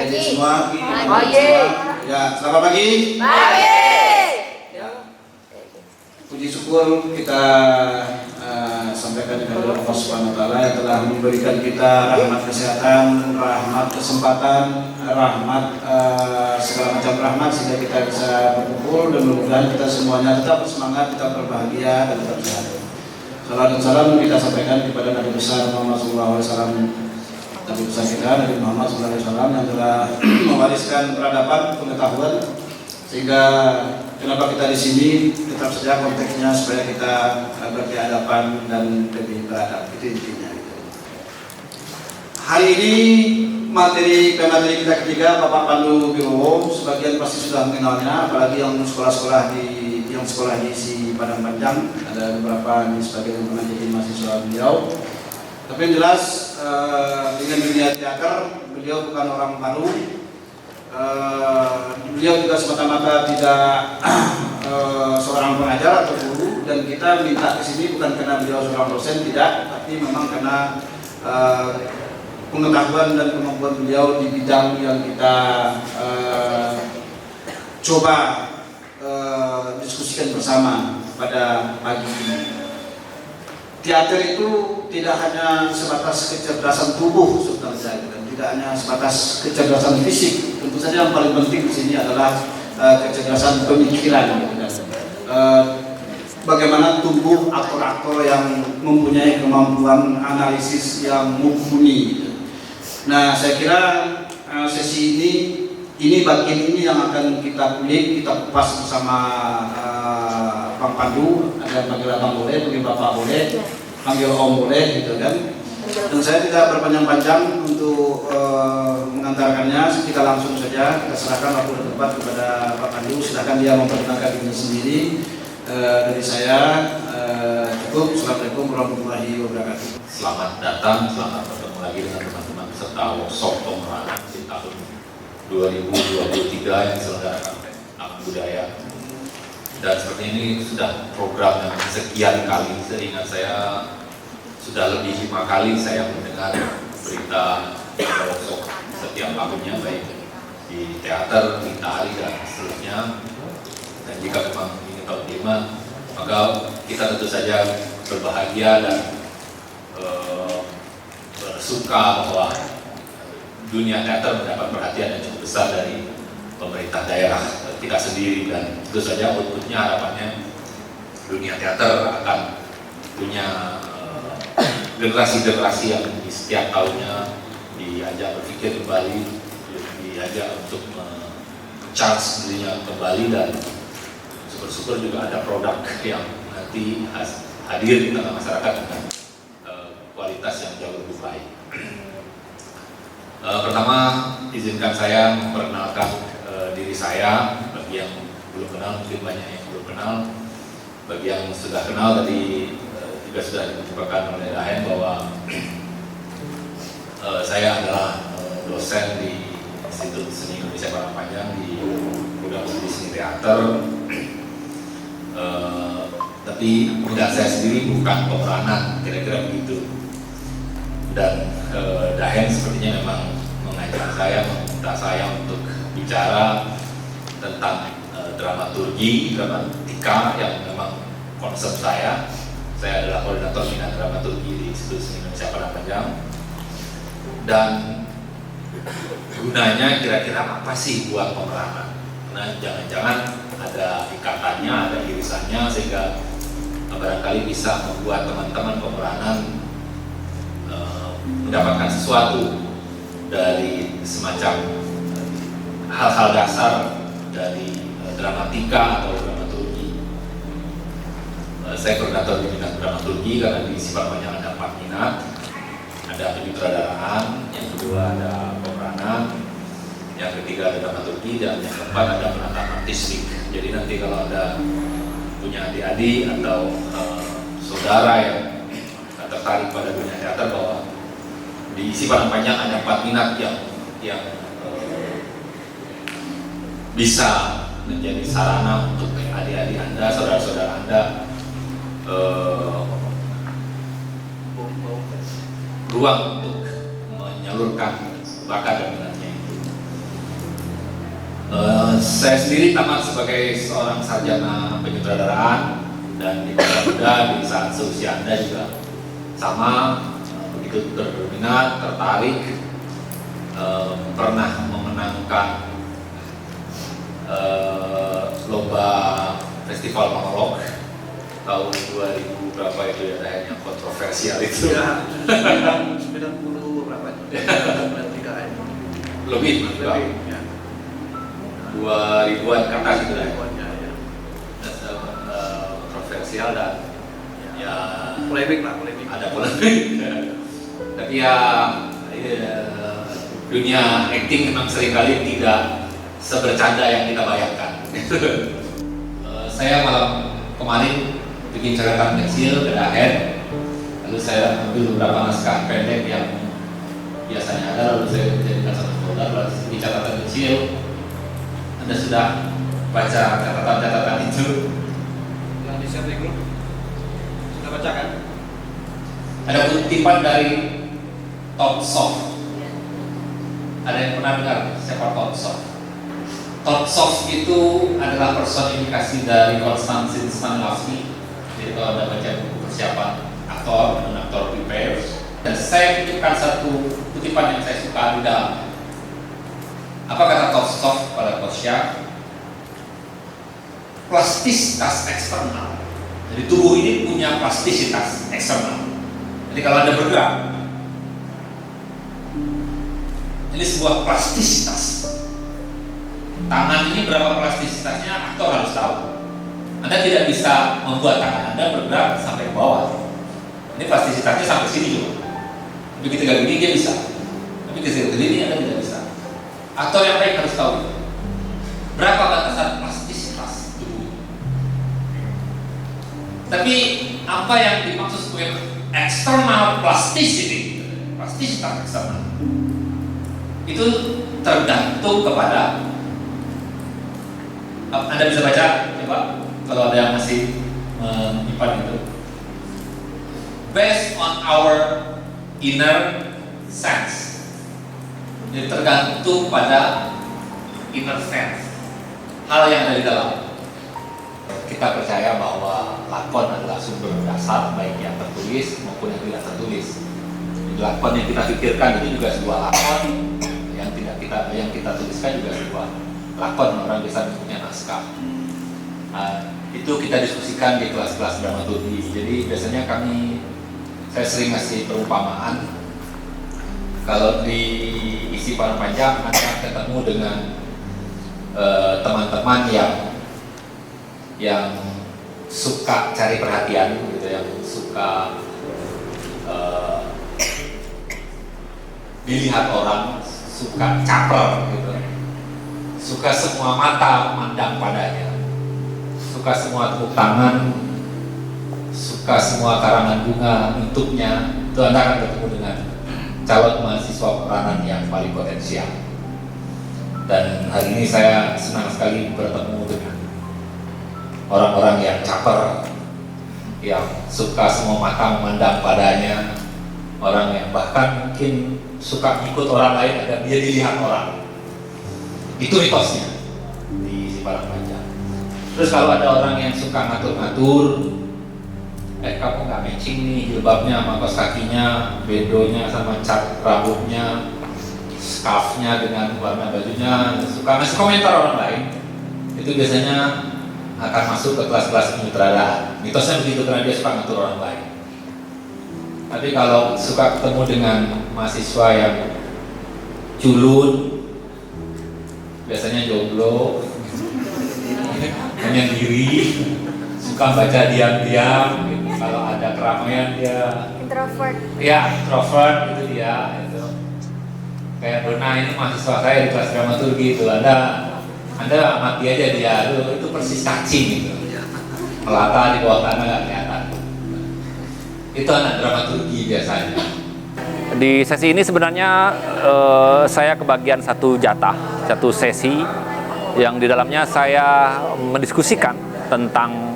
Adik semua. Pagi. Ya, selamat pagi. Pagi. Ya. Puji syukur kita sampaikan kepada Allah Subhanahu wa taala yang telah memberikan kita rahmat kesehatan, rahmat kesempatan, rahmat segala macam rahmat sehingga kita bisa berkumpul, dan mudah-mudahan kita semuanya tetap bersemangat, tetap berbahagia dan tetap sehat. Salam dan salam kita sampaikan kepada Nabi besar Muhammad SAW, Nabi besar kita Nabi Muhammad SAW yang telah mewariskan peradaban, pengetahuan, sehingga kenapa kita di sini tetap saja konteksnya supaya kita berkeadaban dan lebih beradab, itu intinya. Hari ini materi kita ketiga Bapak Pandu Birowo, sebagian pasti sudah mengenalnya, apalagi yang sekolah di si Padang Panjang, ada beberapa di sebagian yang pernah jadi mahasiswa beliau. Tapi yang jelas dengan dunia teater beliau bukan orang baru. Beliau juga semata-mata tidak seorang pengajar atau guru, dan kita minta ke sini bukan karena beliau seorang dosen, tidak, tapi memang karena pengetahuan dan kemampuan beliau di bidang yang kita coba diskusikan bersama pada pagi ini. Teater itu tidak hanya sebatas kecerdasan tubuh sebenarnya, dan tidak hanya sebatas kecerdasan fisik. Tentu saja yang paling penting di sini adalah kecerdasan pemikiran. Bagaimana tumbuh aktor-aktor yang mempunyai kemampuan analisis yang mumpuni. Nah, saya kira sesi ini bagian ini yang akan kita kulik, kita kupas bersama Bang Pandu. Ada panggil Abang boleh, panggil Bapak boleh, panggil Om boleh, gitu kan. Dan saya tidak berpanjang-panjang untuk mengantarkannya. Kita langsung saja kita serahkan waktu dan tempat kepada Pak Pandu. Silakan dia memperkenalkan diri sendiri. Dari saya cukup. Assalamualaikum warahmatullahi wabarakatuh. Selamat datang, selamat bertemu lagi dengan teman-teman peserta workshop pemerangan di tahun 2023 yang diselenggarakan oleh Alam Budaya. Dan seperti ini sudah program yang sekian kali, seingat saya sudah lebih 5 kali saya mendengar berita workshop setiap tahunnya, baik di teater, di tari, dan seterusnya. Dan jika memang ini tahun 5, maka kita tentu saja berbahagia dan bersuka bahwa dunia teater mendapat perhatian yang cukup besar dari pemerintah daerah kita sendiri, dan tentu saja outputnya harapannya dunia teater akan punya generasi-generasi yang di setiap tahunnya diajak berpikir kembali, diajak untuk charge dirinya kembali, dan syukur-syukur juga ada produk yang nanti hadir di tengah masyarakat dengan kualitas yang jauh lebih baik. Pertama, izinkan saya memperkenalkan diri saya. Bagi yang belum kenal, mungkin banyak yang belum kenal. Bagi yang sudah kenal, tadi juga sudah ditunjukkan oleh Dahen bahwa saya adalah dosen di Institut Seni Indonesia Padang Panjang di program studi seni teater. Tapi bidang saya sendiri bukan pemeranan, kira-kira begitu. Dan Dahen sepertinya memang mengajak saya, meminta saya untuk bicara tentang dramaturgi, dramatika yang memang konsep saya. Saya adalah koordinator minat dramaturgi di Institut Seni Indonesia Padang Panjang. Dan gunanya kira-kira apa sih buat pemeranan? Nah, jangan-jangan ada ikatannya, ada irisannya, sehingga barangkali bisa membuat teman-teman pemeranan mendapatkan sesuatu dari semacam hal-hal dasar dari dramatika atau dramaturgi. Saya koordinator di minat dramaturgi karena di Sifat Panjang ada 4 minat. Ada penyutradaraan, yang kedua ada pemeranan, yang ketiga ada dramaturgi, dan yang keempat ada penataan artistik. Jadi nanti kalau ada punya adik-adik atau saudara yang tertarik pada dunia teater, bahwa di isi Padang Panjang ada 4 minat yang bisa menjadi sarana untuk adik-adik Anda, saudara-saudara Anda ruang untuk menyalurkan bakat dan minatnya itu. Saya sendiri tamat sebagai seorang sarjana penyutradaraan, dan di masa muda di saat seusia Anda juga sama, begitu berminat, tertarik, pernah memenangkan lomba festival monolog tahun 2000 berapa itu ya, yang kontroversial itu Ya, 90 berapa? 93 lebih juga ya. 2000-an ke atas itu ya. Ya. Kontroversial dan ya Polemik lah, polemik. ada polemik. Tapi ya dunia acting memang seringkali tidak sebercanda yang kita bayangkan. Saya malam kemarin bikin catatan kecil ke Dahen, lalu saya ambil beberapa naskah pendek yang biasanya ada, lalu saya jadikan satu folder, lalu di catatan kecil. Anda sudah baca catatan-catatan itu? Yang di share di grup sudah baca kan? Ada kutipan dari Todd Soft. Ada yang pernah dengar siapa Todd Soft? Todd Soft itu adalah personifikasi dari Konstantin Stanislavski. Jadi kalau Anda baca buku persiapan aktor dan aktor prepares, dan saya kutipkan satu kutipan yang saya suka di dalam. Apa kata Todd Soft pada Kosya? Plastisitas eksternal. Jadi tubuh ini punya plastisitas eksternal. Jadi kalau Anda bergerak, ini sebuah plastisitas. Tangan ini berapa plastisitasnya, aktor harus tahu. Anda tidak bisa membuat tangan Anda bergerak sampai ke bawah. Ini plastisitasnya sampai sini juga. Tapi ketika gini dia bisa. Tapi ketika gini Anda tidak bisa. Aktor yang baik harus tahu. Berapa batasan plastisitas tubuh? Tapi apa yang dimaksud sebagai external plasticity, plastisitas eksternal, itu tergantung kepada, Anda bisa baca, coba kalau ada yang masih menyimpan itu. Based on our inner sense. Jadi tergantung pada inner sense, hal yang ada di dalam. Kita percaya bahwa lakon adalah sumber dasar baik yang tertulis maupun yang tidak tertulis. Jadi lakon yang kita pikirkan itu juga sebuah lakon, yang kita tuliskan juga sebuah lakon, orang bisa punya naskah. Itu kita diskusikan di kelas-kelas dramaturgi. Jadi biasanya saya sering ngasih perumpamaan. Kalau di isi Panah Panjang Anda ketemu dengan teman-teman yang suka cari perhatian gitu, yang suka dilihat orang, suka caper gitu, suka semua mata memandang padanya, suka semua tepuk tangan, suka semua karangan bunga untuknya. Itu Anda akan ketemu dengan calon mahasiswa peranan yang paling potensial. Dan hari ini saya senang sekali bertemu dengan orang-orang yang caper, yang suka semua mata memandang padanya, orang yang bahkan mungkin suka ikut orang lain agar dia dilihat orang. Itu mitosnya di Panah Panjang. Terus kalau ada orang yang suka ngatur-ngatur, kamu nggak matching nih jilbabnya sama kaos kakinya, bedonya sama cat rambutnya, scarfnya dengan warna bajunya, suka ngasih komentar orang lain, itu biasanya akan masuk ke kelas-kelas penyutradaraan. Mitosnya begitu, karena dia suka ngatur orang lain. Tapi kalau suka ketemu dengan mahasiswa yang culun, biasanya jomblo, menyendiri, suka baca diam-diam gitu. Kalau ada keramaian dia introvert. Ya, introvert itu dia itu. Kayak Dona ini mahasiswa saya di kelas dramaturgi itu, Anda amati aja dia, itu persis cacing gitu. Melata di bawah tanah nggak kelihatan. Itu anak dramaturgi biasanya. Di sesi ini sebenarnya saya kebagian satu sesi yang di dalamnya saya mendiskusikan tentang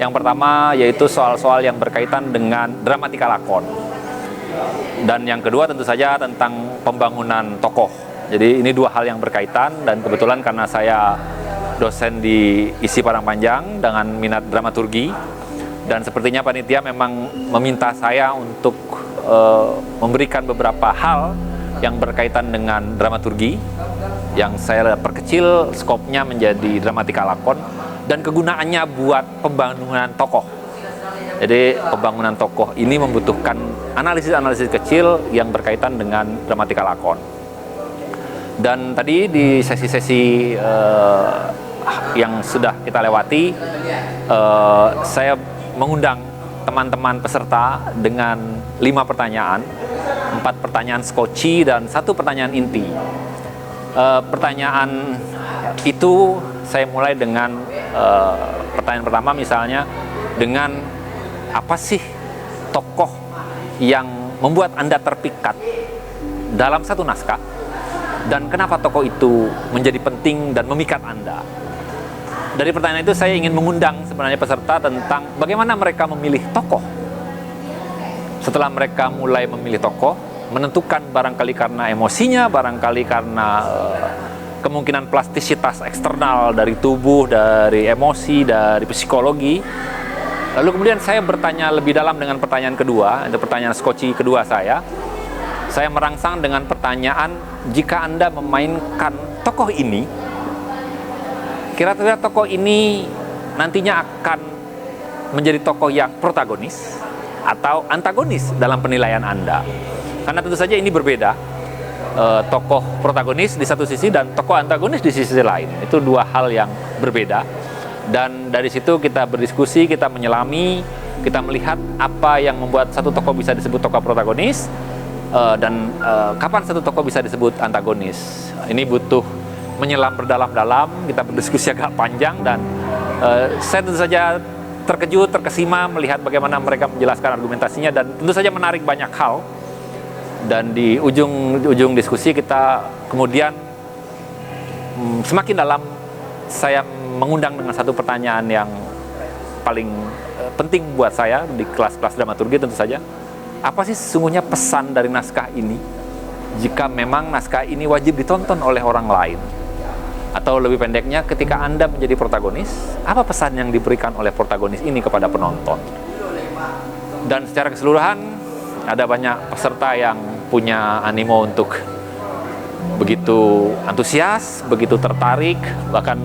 yang pertama yaitu soal-soal yang berkaitan dengan dramatika lakon, dan yang kedua tentu saja tentang pembangunan tokoh. Jadi ini dua hal yang berkaitan, dan kebetulan karena saya dosen di ISI Padang Panjang dengan minat dramaturgi, dan sepertinya panitia memang meminta saya untuk memberikan beberapa hal yang berkaitan dengan dramaturgi, yang saya perkecil skopnya menjadi dramatika lakon dan kegunaannya buat pembangunan tokoh. Jadi pembangunan tokoh ini membutuhkan analisis-analisis kecil yang berkaitan dengan dramatika lakon. Dan tadi di sesi-sesi yang sudah kita lewati, saya mengundang teman-teman peserta dengan 5 pertanyaan, 4 pertanyaan skoci dan 1 pertanyaan inti. Pertanyaan itu saya mulai dengan pertanyaan pertama, misalnya dengan apa sih tokoh yang membuat Anda terpikat dalam satu naskah, dan kenapa tokoh itu menjadi penting dan memikat Anda. Dari pertanyaan itu saya ingin mengundang sebenarnya peserta tentang bagaimana mereka memilih tokoh. Setelah mereka mulai memilih tokoh, menentukan barangkali karena emosinya, barangkali karena kemungkinan plastisitas eksternal dari tubuh, dari emosi, dari psikologi. Lalu kemudian saya bertanya lebih dalam dengan pertanyaan kedua, itu pertanyaan skoci kedua saya. Saya merangsang dengan pertanyaan, jika Anda memainkan tokoh ini, kira-kira tokoh ini nantinya akan menjadi tokoh yang protagonis atau antagonis dalam penilaian Anda. Karena tentu saja ini berbeda, tokoh protagonis di satu sisi dan tokoh antagonis di sisi lain. Itu 2 hal yang berbeda. Dan dari situ kita berdiskusi, kita menyelami, kita melihat apa yang membuat satu tokoh bisa disebut tokoh protagonis, dan kapan satu tokoh bisa disebut antagonis. Ini butuh menyelam berdalam-dalam, kita berdiskusi agak panjang, dan saya tentu saja terkejut, terkesima melihat bagaimana mereka menjelaskan argumentasinya, dan tentu saja menarik banyak hal. Dan di ujung diskusi kita kemudian semakin dalam, saya mengundang dengan satu pertanyaan yang paling penting buat saya di kelas-kelas dramaturgi tentu saja. Apa sih sesungguhnya pesan dari naskah ini jika memang naskah ini wajib ditonton oleh orang lain? Atau lebih pendeknya, ketika Anda menjadi protagonis, apa pesan yang diberikan oleh protagonis ini kepada penonton? Dan secara keseluruhan ada banyak peserta yang punya animo untuk begitu antusias, begitu tertarik. Bahkan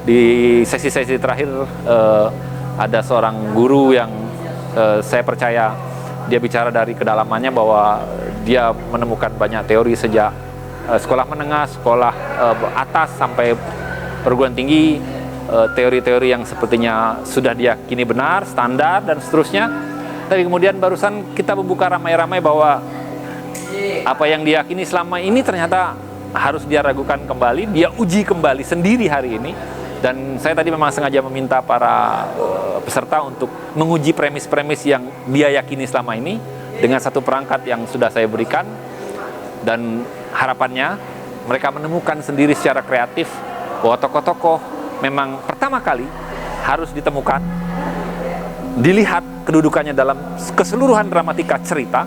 di sesi-sesi terakhir ada seorang guru yang saya percaya dia bicara dari kedalamannya bahwa dia menemukan banyak teori sejak sekolah menengah, sekolah atas sampai perguruan tinggi, teori-teori yang sepertinya sudah diyakini benar, standar dan seterusnya. Tapi kemudian barusan kita membuka ramai-ramai bahwa apa yang diyakini selama ini ternyata harus dia ragukan kembali, dia uji kembali sendiri hari ini. Dan saya tadi memang sengaja meminta para peserta untuk menguji premis-premis yang dia yakini selama ini dengan satu perangkat yang sudah saya berikan, dan harapannya mereka menemukan sendiri secara kreatif bahwa tokoh-tokoh memang pertama kali harus ditemukan, dilihat kedudukannya dalam keseluruhan dramatika cerita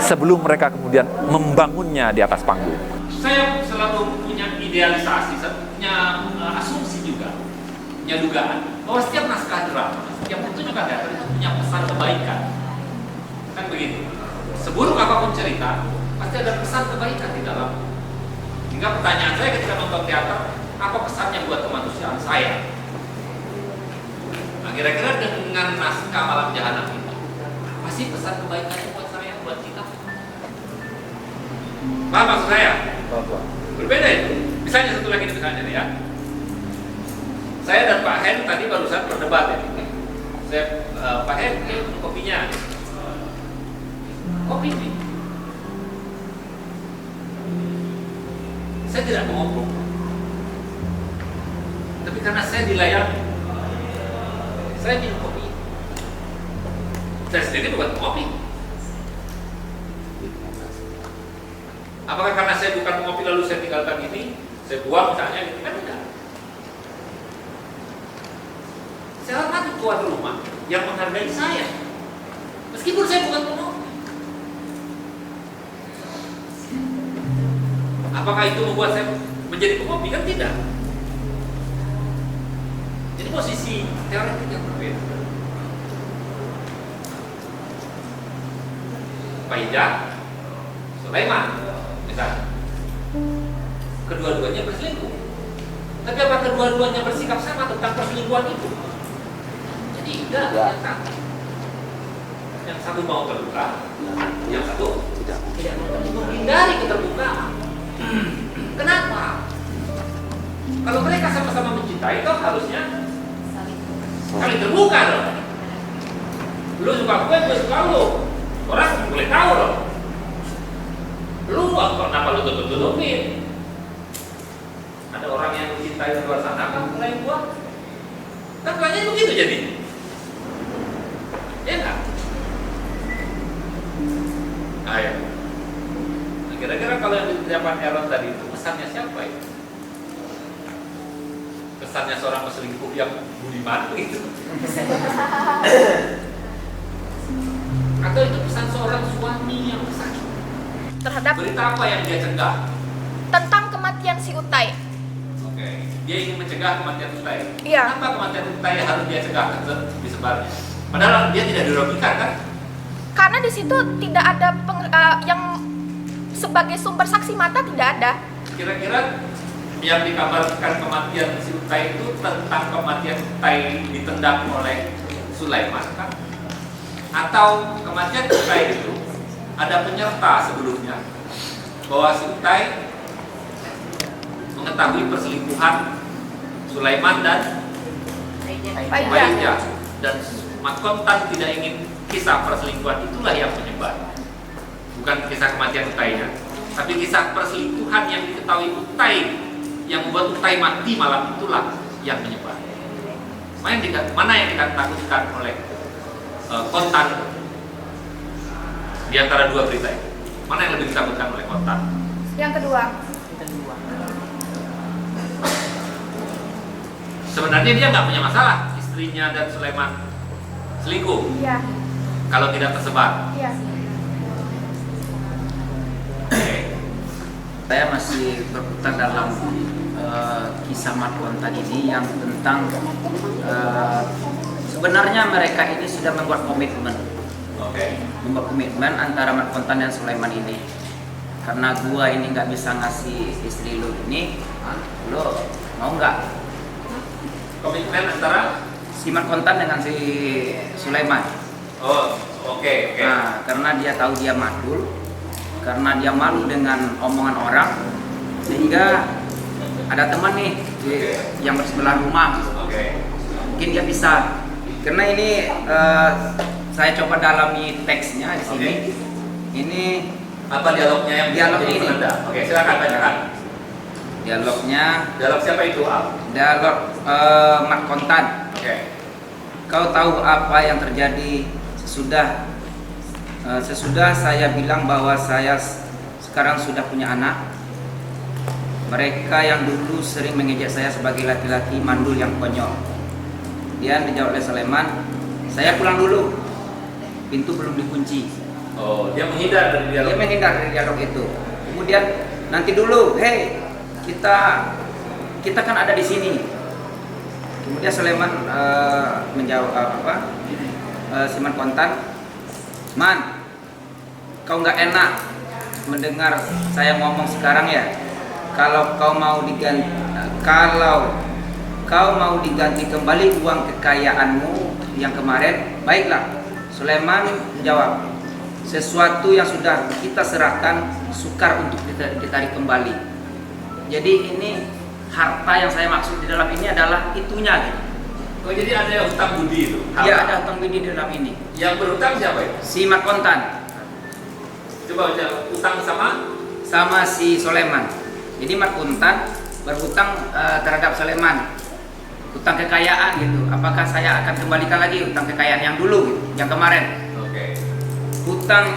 sebelum mereka kemudian membangunnya di atas panggung. Saya selalu punya idealisasi, punya asumsi juga, punya dugaan bahwa setiap naskah drama, setiap pertunjukan teater itu punya pesan kebaikan, kan begitu. Seburuk apapun cerita, pasti ada pesan kebaikan di dalam. Hingga pertanyaan saya ketika nonton teater, apa pesannya buat kemanusiaan saya? Nah, kira-kira dengan naskah Malam Jahanam ini, apa sih pesan kebaikannya buat saya, buat kita? Paham maksud saya? Berbeda itu. Misalnya satu lagi misalnya nih ya. Saya dan Pak Hen tadi barusan berdebat ya. Pak Hen, ini kopinya. Kopi nih. Saya tidak mau ngobrol. Tapi karena saya dilayani, saya minum kopi. Saya sendiri bukan kopi. Apakah karena saya bukan ngopi lalu saya tinggalkan ini, saya buang misalnya gitu? Kan tidak. Saya hormati tuan rumah yang menghargai saya, meskipun saya bukan pengopi. Apakah itu membuat saya menjadi pengopi? Kan tidak. Jadi posisi teoretik yang berbeda. Faidah, Sulaiman, misalnya, kedua-duanya berselingkuh. Tapi apa kedua-duanya bersikap sama tentang perselingkuhan itu? Jadi enggak, ternyata. Yang satu mau terbuka, yang satu tidak mau terbuka, menghindari keterbukaan. Kenapa? Kalau mereka sama-sama mencintai, itu harusnya saling terbuka dong. Lu suka gue suka lu. Orang boleh tahu loh. Lu kenapa lu tutup-tutupin? Ada orang yang mencintai di luar sana kan mulai gua. Kan kayaknya begitu jadi. Ya enggak? Ayo. Nah, kira-kira kalau yang diucapkan Aaron tadi itu pesannya siapa ya? Pesannya seorang peselingkuh yang budiman gitu. Atau itu pesan seorang suami yang sakit? Terhadap Berita apa yang dia cegah? tentang kematian si Utai. Oke, dia ingin mencegah kematian Utai. Iya. Kenapa kematian Utai harus dia cegah disebarnya? Padahal dia tidak dirugikan kan? Karena di situ tidak ada yang sebagai sumber saksi mata tidak ada. Kira-kira yang dikabarkan kematian si Utai itu tentang kematian Utai ditendang oleh Sulaiman kan? Atau kematian Utai itu ada penyerta sebelumnya bahwa si Utai mengetahui perselingkuhan Sulaiman dan Faidah, dan Makontan tidak ingin kisah perselingkuhan itulah yang menyebar, bukan kisah kematian Utainya, tapi kisah perselingkuhan yang diketahui Utai yang membuat Utai mati malam itulah yang menyebar. Mana yang ditakutkan oleh Kontan di antara dua berita itu? Mana yang lebih ditakutkan oleh Kontan? Yang kedua. Sebenarnya dia nggak punya masalah istrinya dan Sulaiman selingkuh Iya. kalau tidak tersebar. Iya. Oke. Saya masih berputar dalam kisah Kontan ini yang tentang sebenarnya mereka ini sudah membuat komitmen. Oke. Membuat komitmen antara Kontan dan Sulaiman ini. Karena gua ini nggak bisa ngasih istri lu ini, lo mau nggak? Komitmen antara Si Kontan dengan si Sulaiman. oh oke. Nah, karena dia tahu dia madul, karena dia malu dengan omongan orang, sehingga ada teman nih yang bersebelah rumah. Oke. Mungkin dia bisa, karena ini saya coba dalami teksnya di sini. Oke. Ini Apa dialognya yang Dialog menjadi ini. penanda? Oke, silakan bacakan. dialognya, Dialog siapa itu, Al? dialog Kontan. Oke. Kau tahu apa yang terjadi sesudah saya bilang bahwa saya sekarang sudah punya anak. Mereka yang dulu sering mengejek saya sebagai laki-laki mandul yang konyol. Dia dijawab oleh Sulaiman, saya pulang dulu. Pintu belum dikunci. Oh, dia menghindar dari Dia dialog. menghindar dari dialog itu. Kemudian nanti dulu, hei, kita kan ada di sini. Kemudian Sulaiman menjawab Siman Kontan, Man, kau nggak enak mendengar saya ngomong sekarang ya. Kalau kau mau diganti kembali uang kekayaanmu yang kemarin, baiklah. Sulaiman menjawab, sesuatu yang sudah kita serahkan sukar untuk ditarik kembali. Jadi ini harta yang saya maksud di dalam ini adalah itunya gitu. Oh, jadi ada hutang budi itu. Iya, ada hutang budi di dalam ini. Yang berhutang siapa itu? Si Kontan Coba baca hutang sama si Sulaiman. Jadi Kontan berhutang terhadap Sulaiman, hutang kekayaan gitu. Apakah saya akan kembalikan lagi hutang kekayaan yang dulu gitu, yang kemarin? Oke. Hutang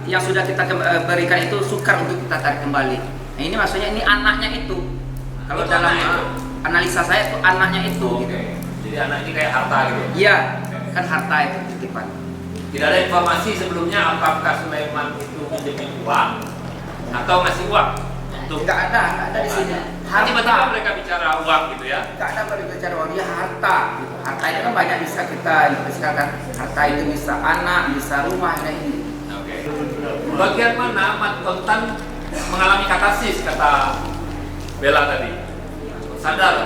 yang sudah kita berikan itu sukar untuk kita tarik kembali. Nah, ini maksudnya ini anaknya itu. Kalau Itu dalam anaknya itu? analisa saya itu anaknya itu Oke. gitu. Jadi anak ini kayak harta gitu. Iya, kan harta itu titipan. Tidak ada informasi sebelumnya apakah Sulaiman itu pinjemin uang atau ngasih uang untuk Tidak ada di sini. Tiba-tiba mereka bicara uang gitu ya. Nggak ada berbicara uang, dia harta gitu. Harta itu kan banyak, bisa kita investasikan. Harta itu bisa anak, bisa rumah, ini. Oke. Bagian mana Mat Kontan mengalami katarsis, kata Bella tadi? Sadar.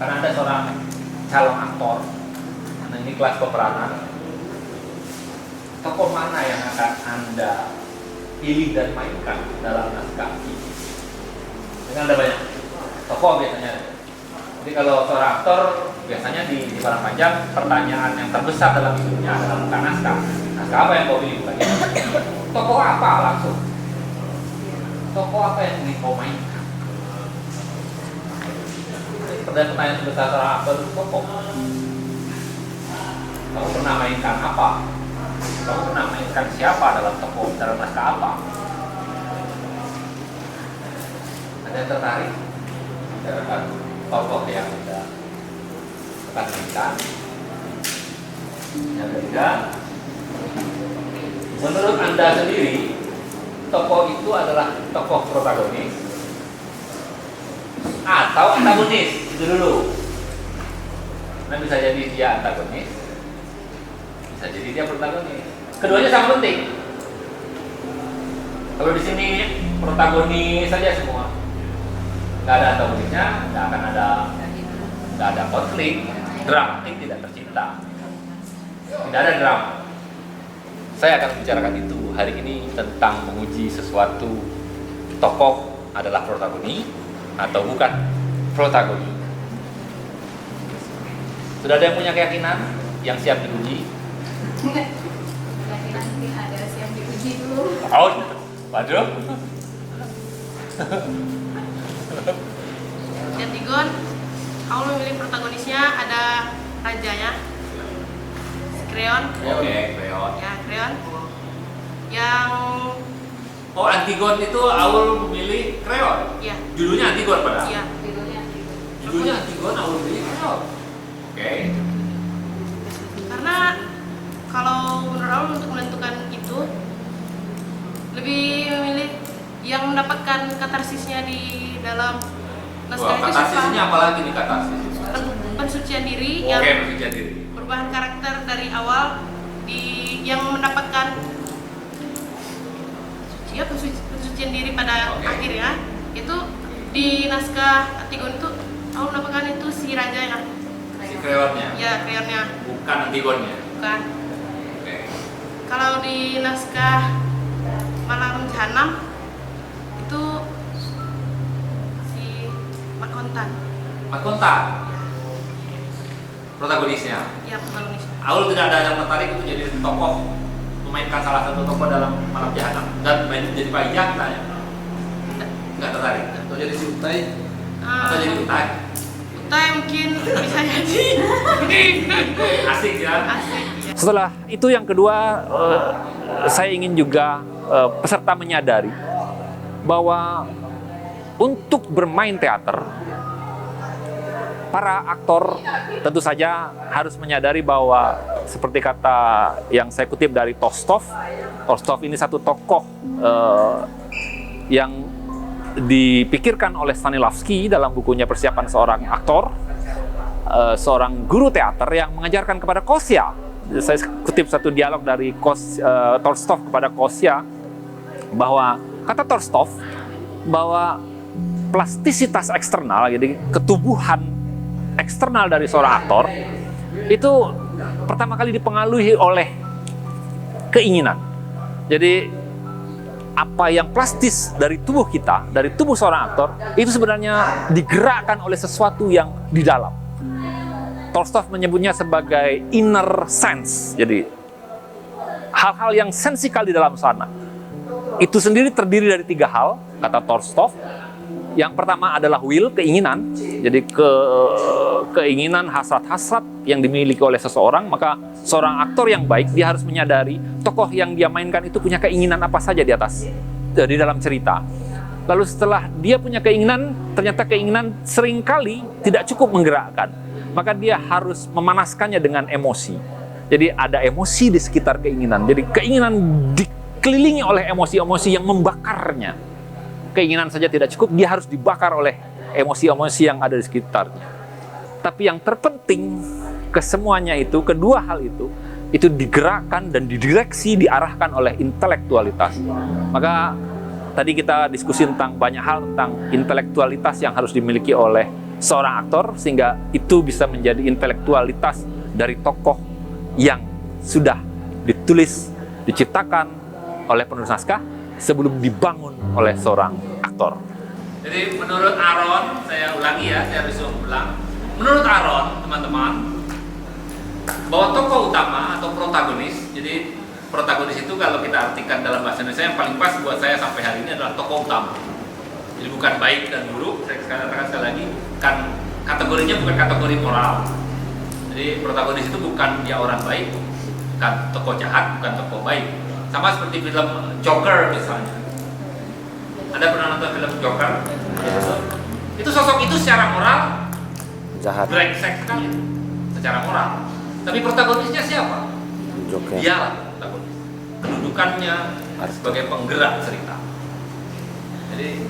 Karena ada seorang calon aktor, nah ini kelas peperanan. Tokoh mana yang akan Anda pilih dan mainkan dalam naskah ini? Ini ada banyak tokoh biasanya. Jadi kalau seorang aktor biasanya di Barang Panjang, pertanyaan yang terbesar dalam hidupnya adalah bukan naskah. Naskah apa yang kau pilih? Bukan tokoh apa langsung? Tokoh apa yang ingin kau mainkan? Pertanyaan terbesar seorang aktor itu tokoh. Kamu pernah mainkan apa? Kamu pernah mainkan siapa dalam tokoh, dalam naskah apa? Ada yang tertarik? Ada tokoh yang sudah akan mainkan? Yang ketiga, menurut Anda sendiri, tokoh itu adalah tokoh protagonis atau antagonis? Itu dulu. Nah, bisa jadi dia antagonis, bisa jadi dia protagonis. Keduanya sama penting. Kalau di sini protagonis saja semua, nggak ada antagonisnya, nggak ada konflik, dramatik tidak tercipta, tidak ada drama. Saya akan bicarakan itu hari ini tentang menguji sesuatu tokoh adalah protagonis atau bukan protagonis. Sudah ada yang punya keyakinan yang siap diuji? Nanti ada siap diuji dulu. Oh, waduh. Antigon, kamu memilih protagonisnya ada rajanya, Kreon. Oke, Kreon. Ya, Kreon. Yang Oh, Antigon itu Aul memilih Kreon. ya, Judulnya Antigon padahal. ya. Judulnya Antigon, Aul memilih Kreon. Oke. Karena kalau menurut aku untuk menentukan itu lebih memilih yang mendapatkan katarsisnya di dalam naskah Wah, itu katarsis siapa? ini apalagi nih katarsis? Pensucian diri Oke, yang pensucian diri. perubahan karakter dari awal yang mendapatkan pensucian diri pada Oke. akhirnya itu di naskah Antigon itu aku mendapatkan itu si rajanya, Si Kreonnya, ya Kreonnya, bukan Antigonnya. bukan. Oke. Kalau di naskah Malam Jahanam itu si Mat Kontan, Mat Kontan, protagonisnya. ya protagonis. Aul tidak ada yang tertarik untuk jadi tokoh, memainkan salah satu tokoh dalam Malam Jahanam dan jadi Pak Ijak tanya. Nggak tertarik. Atau jadi si Utai. Atau jadi Utai. Utai mungkin bisa jadi Asik ya. asik. Ya. Setelah itu yang kedua, saya ingin juga peserta menyadari bahwa untuk bermain teater, para aktor tentu saja harus menyadari bahwa seperti kata yang saya kutip dari Tolstov ini satu tokoh yang dipikirkan oleh Stanislavski dalam bukunya Persiapan Seorang Aktor, seorang guru teater yang mengajarkan kepada Kosya. Saya kutip satu dialog dari Tolstov kepada Kosya, bahwa kata Tolstov bahwa plastisitas eksternal, jadi ketubuhan eksternal dari seorang aktor itu pertama kali dipengaruhi oleh keinginan. Jadi apa yang plastis dari tubuh kita, dari tubuh seorang aktor, itu sebenarnya digerakkan oleh sesuatu yang di dalam. Tolstov menyebutnya sebagai inner sense. Jadi hal-hal yang sensikal di dalam sana. Itu sendiri terdiri dari 3 hal, kata Tolstov. Yang pertama adalah will, keinginan. Jadi keinginan, hasrat-hasrat yang dimiliki oleh seseorang. Maka seorang aktor yang baik, dia harus menyadari tokoh yang dia mainkan itu punya keinginan apa saja di atas, di dalam cerita. Lalu setelah dia punya keinginan, ternyata keinginan seringkali tidak cukup menggerakkan. Maka dia harus memanaskannya dengan emosi. Jadi ada emosi di sekitar keinginan. Jadi keinginan dikelilingi oleh emosi-emosi yang membakarnya. Keinginan saja tidak cukup, dia harus dibakar oleh emosi-emosi yang ada di sekitarnya. Tapi yang terpenting kesemuanya itu, kedua hal itu digerakkan dan didireksi, diarahkan oleh intelektualitas. Maka tadi kita diskusi tentang banyak hal tentang intelektualitas yang harus dimiliki oleh seorang aktor, sehingga itu bisa menjadi intelektualitas dari tokoh yang sudah ditulis, diciptakan oleh penulis naskah sebelum dibangun oleh seorang aktor. Jadi menurut Aaron, saya ulangi ya, saya harus ulang. Menurut Aaron, teman-teman, bahwa tokoh utama atau protagonis, jadi protagonis itu kalau kita artikan dalam bahasa Indonesia yang paling pas buat saya sampai hari ini adalah tokoh utama. Jadi bukan baik dan buruk, saya katakan sekali lagi, kan kategorinya bukan kategori moral. Jadi protagonis itu bukan dia orang baik, bukan tokoh jahat, bukan tokoh baik. Sama seperti film Joker misalnya. Ada pernah nonton film Joker? Itu sosok itu secara moral Jahat. brengsek sekali, secara moral. Tapi protagonisnya siapa? Joker. Dialah protagonis. Kedudukannya sebagai penggerak cerita. Jadi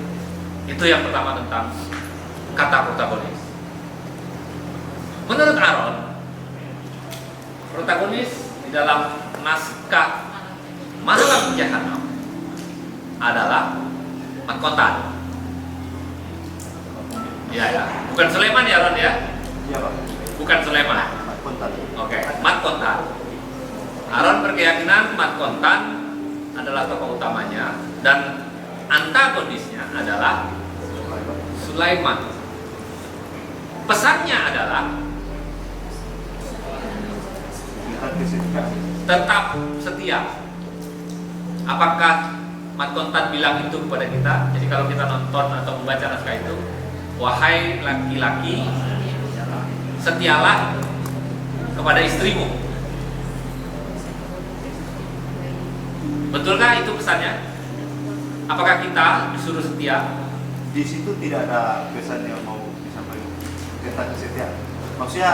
itu yang pertama tentang kata protagonis. Menurut Aaron, protagonis di dalam naskah Malam Jahanam adalah Mat Kontan. Ya, bukan Sulaiman ya Aaron ya? Iya Pak. Bukan Sulaiman. Oke, Mat Kontan. Aaron berkeyakinan Mat Kontan adalah tokoh utamanya dan antagonisnya adalah Sulaiman. Pesannya adalah tetap setia. Apakah Mat Kontan bilang itu kepada kita? Jadi kalau kita nonton atau membaca naskah itu, wahai laki-laki, setialah kepada istrimu. Betulkah itu pesannya? Apakah kita disuruh setia? Di situ tidak ada pesan yang mau disampaikan tentang kesetiaan. Maksudnya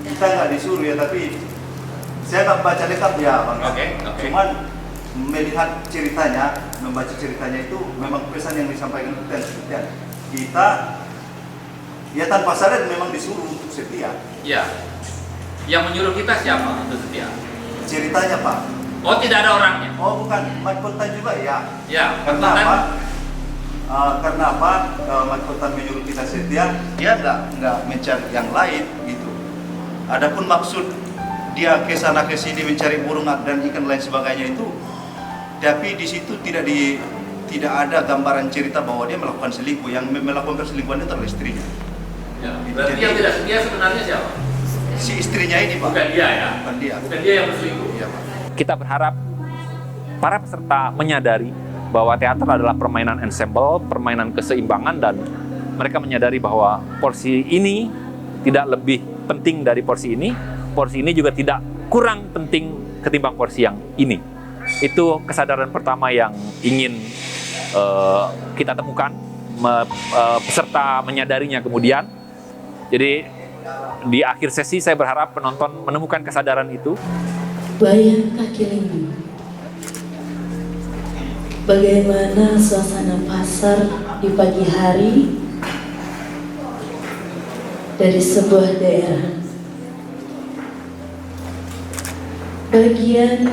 kita nggak disuruh ya, tapi saya nggak baca lengkap ya Bang. Oke. Cuman melihat ceritanya, membaca ceritanya itu memang pesan yang disampaikan tentang kesetiaan. Kita ya tanpa sadar memang disuruh untuk setia. Ya. Yang menyuruh kita siapa untuk setia? Ceritanya Pak. Oh, tidak ada orangnya. Oh bukan, Mat Kontan juga ya. Ya, Mat Karena Kontan. apa? Karena apa? Mat Kontan menyuruh kita setia, dia nggak mencari yang lain gitu. Adapun maksud dia ke sana ke sini mencari burung dan ikan lain sebagainya itu, tapi di situ tidak ada gambaran cerita bahwa dia melakukan selingkuh. Yang melakukan perselingkuhan itu adalah istrinya. Ya, berarti yang tidak setia sebenarnya siapa? Si istrinya ini Pak. Bukan dia ya? Bukan dia. Bukan dia yang berselingkuh. Iya Pak. Kita berharap para peserta menyadari bahwa teater adalah permainan ensemble, permainan keseimbangan, dan mereka menyadari bahwa porsi ini tidak lebih penting dari porsi ini juga tidak kurang penting ketimbang porsi yang ini. Itu kesadaran pertama yang ingin kita temukan, peserta menyadarinya kemudian. Jadi di akhir sesi saya berharap penonton menemukan kesadaran itu. Bayang kaki lima. Bagaimana suasana pasar di pagi hari dari sebuah daerah. Bagian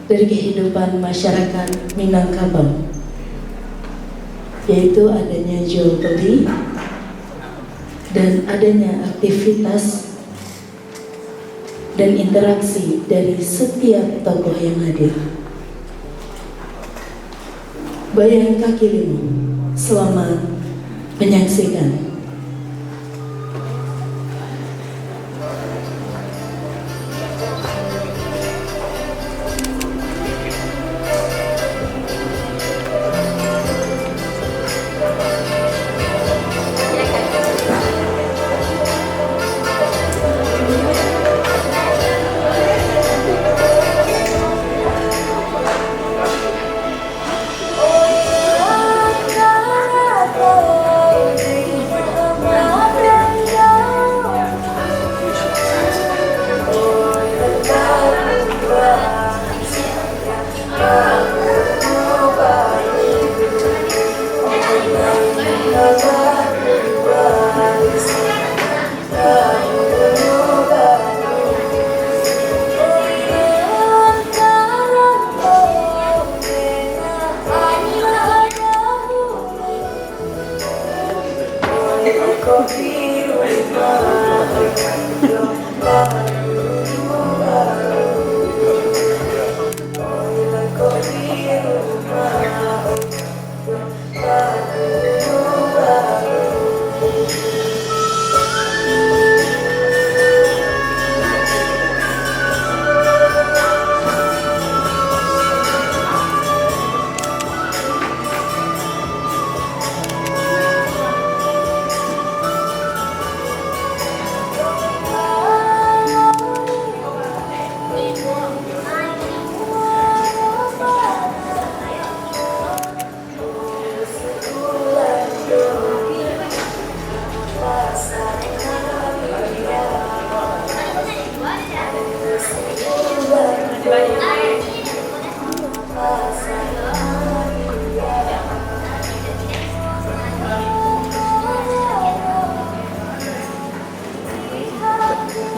dari kehidupan masyarakat Minangkabau, yaitu adanya jual beli dan adanya aktivitas dan interaksi dari setiap tokoh yang hadir. Bayang kaki lima, selamat menyaksikan.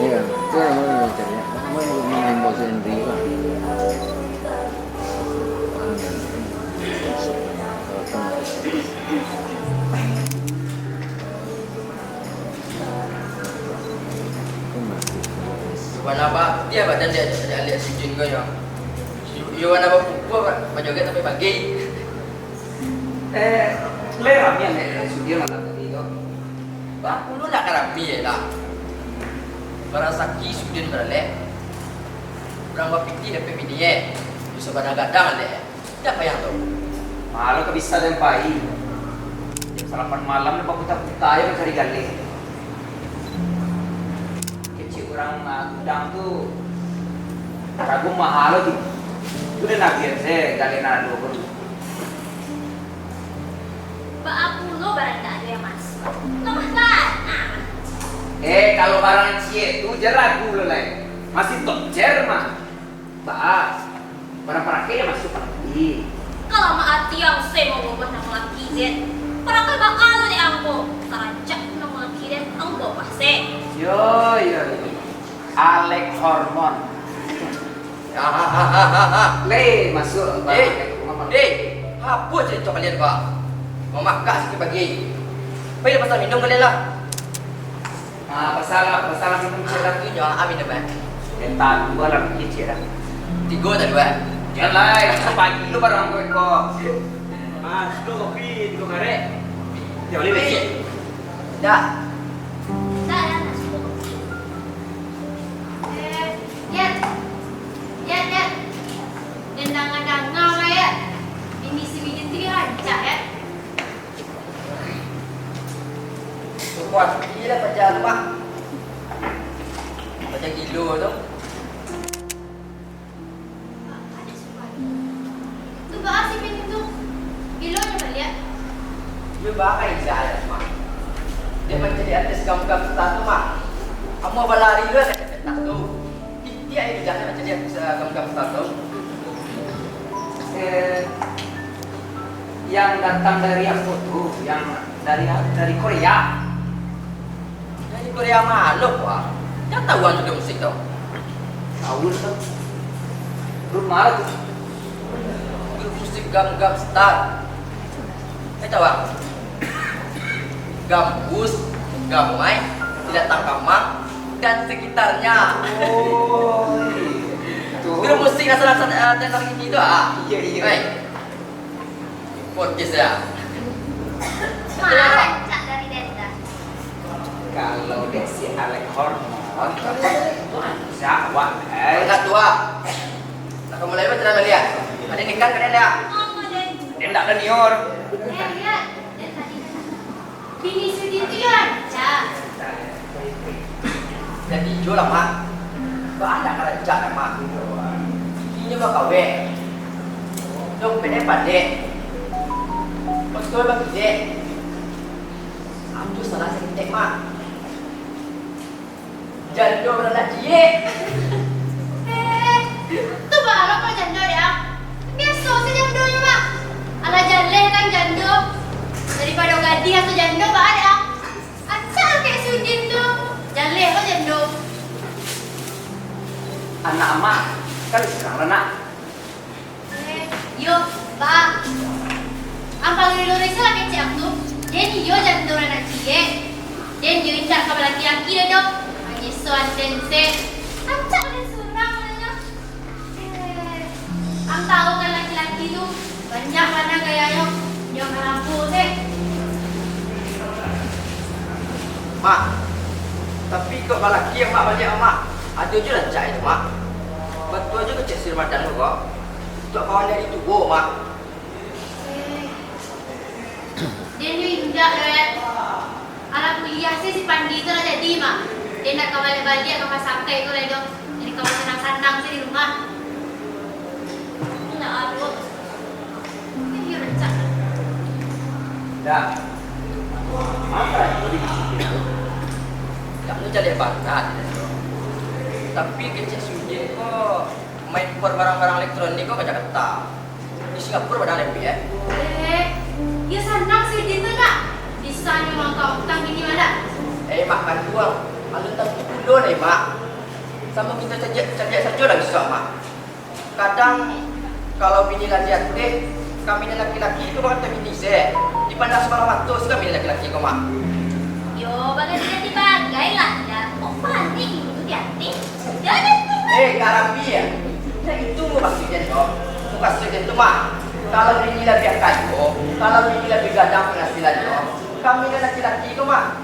Iya, itu yang mau mencarinya. Mau main bahasa Inggris kan? Kenapa dia badan dia lihat si Jin kau yang Iwan apa pukul pak joget sampai pagi. Rami yang sudir malam tadi itu. Pak lu nak kerami ya lah. Barang saki sudir berale. Berang pikir dapat mini ya. Bisa pada gadang le. Tidak payah tu. Malu kebisa dan pai. Jam 8 malam lepas putar-putar aja mencari gali. Kecil orang gudang tu ragu mahal tu. Itu dah nak biar saya gali nado baru. Ba-10 barang tak ada ya mas. Nomor kan? Kalau barang cie tu jerat dulu lah. Masih top cer mah. Barang kaya masuk lagi. Kalau maati yang saya mau buat nama laki dia. Para kau bakal ni angko. Karajak nama laki dia angko pasti. Yo. Alek hormon. Le masuk. Apa cerita kalian pak? Mau makan sikit pagi. Baik pasal minum kalian lah. Pasal minum cie lagi. Jangan amin dah. Entar 2 lagi cie dah. 3 dah dua. Jangan lah, pagi lu barang kau. Mas, lu kopi 3 karek. Ya boleh beli. Dah. Tak ada masuk. Ya. Dendangan-dangang lah ya. Ini si bidin tu dia rancak ya. Kuat gila baca rumah. Baca kilo tu. Tu bahas si bidin tu. Kilonya balik. Dia bakai saya mah. Dia macam di atas gam-gam satu mah. Kamu balari lu ada petak tu. Dia itu jangan macam di atas gam-gam satu. Yang datang dari aku tuh, yang dari Korea. Dari Korea malu wah. Dia tahu juga musik tu. Tahu tu. Grup mana tu? Grup musik gam-gam star. Tahu tak? Gambus, Gamai, Tidak Tangkamang, dan sekitarnya. Grup musik asal-asal tenor ini tu Iya. Baik. Podcast ya. Rancak dari Denda. Kalau Desi Alek hormon, siapa? Enggak tua. Nak mulai macam mana lihat? Ada nikah kalian lihat? Dia tak ada nior. Lihat. Bini sedih tu ya rancak. Jadi jual lah mak. Banyak kerja lah mak. Ini mah kawe. Dong pendek pandai. Betul bagi dek. Aku salah sedikit mak. Jando berada cie. Tu baru kau janda dia. Biasa si janda je mak. Alah jaleh kan janda. Daripada gading atau janda ada. Acak kayak sudin tu. Jaleh kau janda. Anak mak kan sekarang anak. Yo, ba. Ang pag-Indonesia lah kecil aku. Jadi yo janda orang nak cie. Den dia indak ke laki-laki dah dok. Hanya soal dense. Acak dan surang katanya. Ang tahu kan laki-laki tu banyak mana gayanya. Dia merampu deh. Mak, tapi kok laki yang mak banyak mak. Ada je rancak itu mak. Betul je kecil sir madan tu kok. Untuk kawan dari tubuh mak. Dia ni indak dah. Alam kuliah si Pandi tu lah jadi mak. Dia nak kembali balik ke sampai tu lah dok. Jadi kamu senang-senang sih di rumah. Nak aduk. Ini rencana. Dah. Apa yang boleh itu? Kamu jadi bakat. Tapi kecil sudi kok main barang-barang elektronik kok kerja kata. Di Singapura pada lebih ya. Ya senang sih dia tu nak. Di sana mangkau utang ini mana? Mak kan buang. Alun tak dulu nih mak. Sama kita cerdik saja dah bisa mak. Kadang kalau bini lagi deh, kami ni laki-laki itu bukan bini saya. Dipandang sebelah mata kami ni laki-laki kau mak. Yo, bagai dia dibagai lah. Oh panik itu dia hati. Jangan. Karambi ya. Nah itu maksudnya dok. Bukan saja itu mak. Kalau bini lebih kayu, kalau bini lebih gadang penghasilan dok. Kami ni laki-laki kau mak.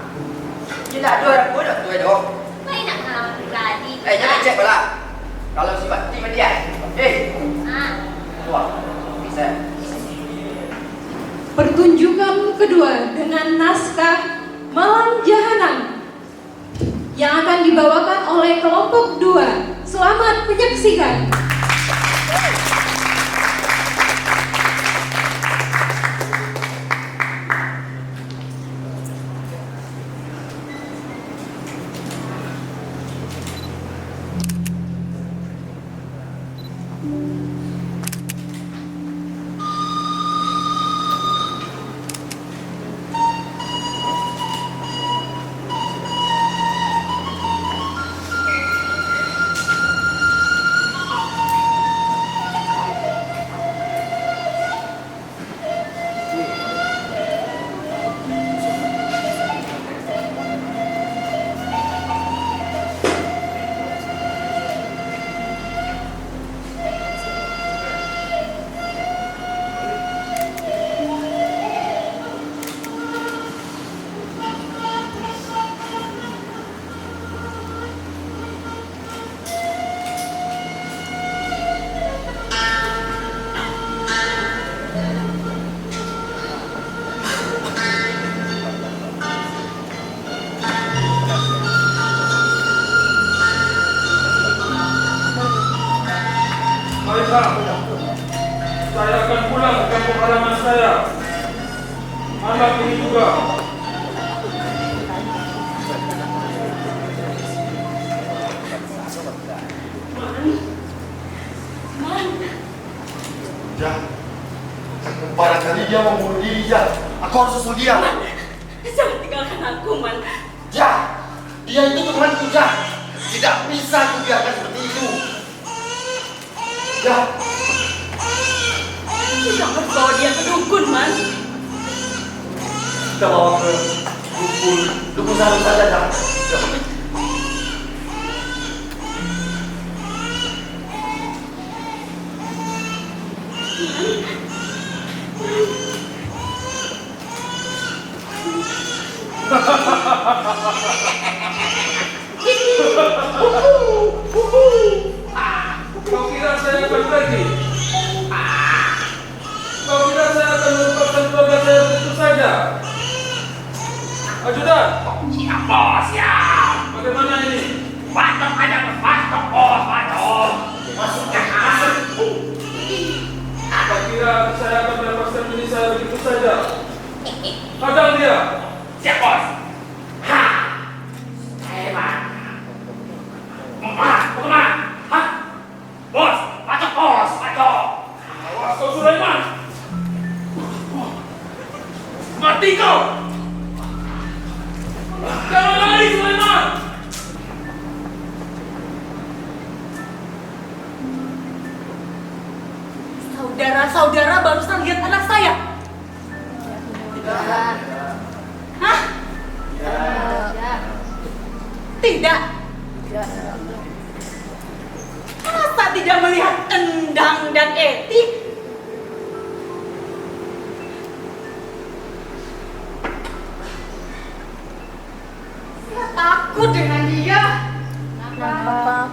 Tidak ada orang bodoh tu dok. Main nak ngalaman pribadi. Jangan cek pula. Kalau si Bakti dia. Tua. Bisa. Pertunjukan kedua dengan naskah Malam Jahanam yang akan dibawakan oleh kelompok 2. Selamat menyaksikan. Saya akan pulang ke kampung halaman saya malam ini juga. Jah, barangkali dia mau bunuh diri, Jah. Aku harus susul dia. Jangan tinggalkan aku, Man. Jah, dia itu temanku, Jah. Tidak bisa aku biarkan seperti itu. Jah. Kita harus bawa dia ke dukun, Man. Kita bawa ke dukun sarung saja, Jah. Kau kira saya akan pergi? Kau kira saya akan melupakan keluarga saya begitu saja? Ajudan! Siap! Bagaimana ini? Masuk aja, masuk, bos, masuk! Masuk! Kau kira saya akan melepaskan diri saya begitu saja? Hadang dia! Siap, bos! Ha! Hebat! Bagaimana? Hah? Bos! Masuk, bos! Masuk! Awas kau, Sulaiman! Mati kau! Jangan lari, Sulaiman! Saudara-saudara barusan lihat anak saya. Tidak. Hah? Tidak. Tidak. Masa tidak melihat Endang dan Eti? Saya takut dengan dia. Kenapa?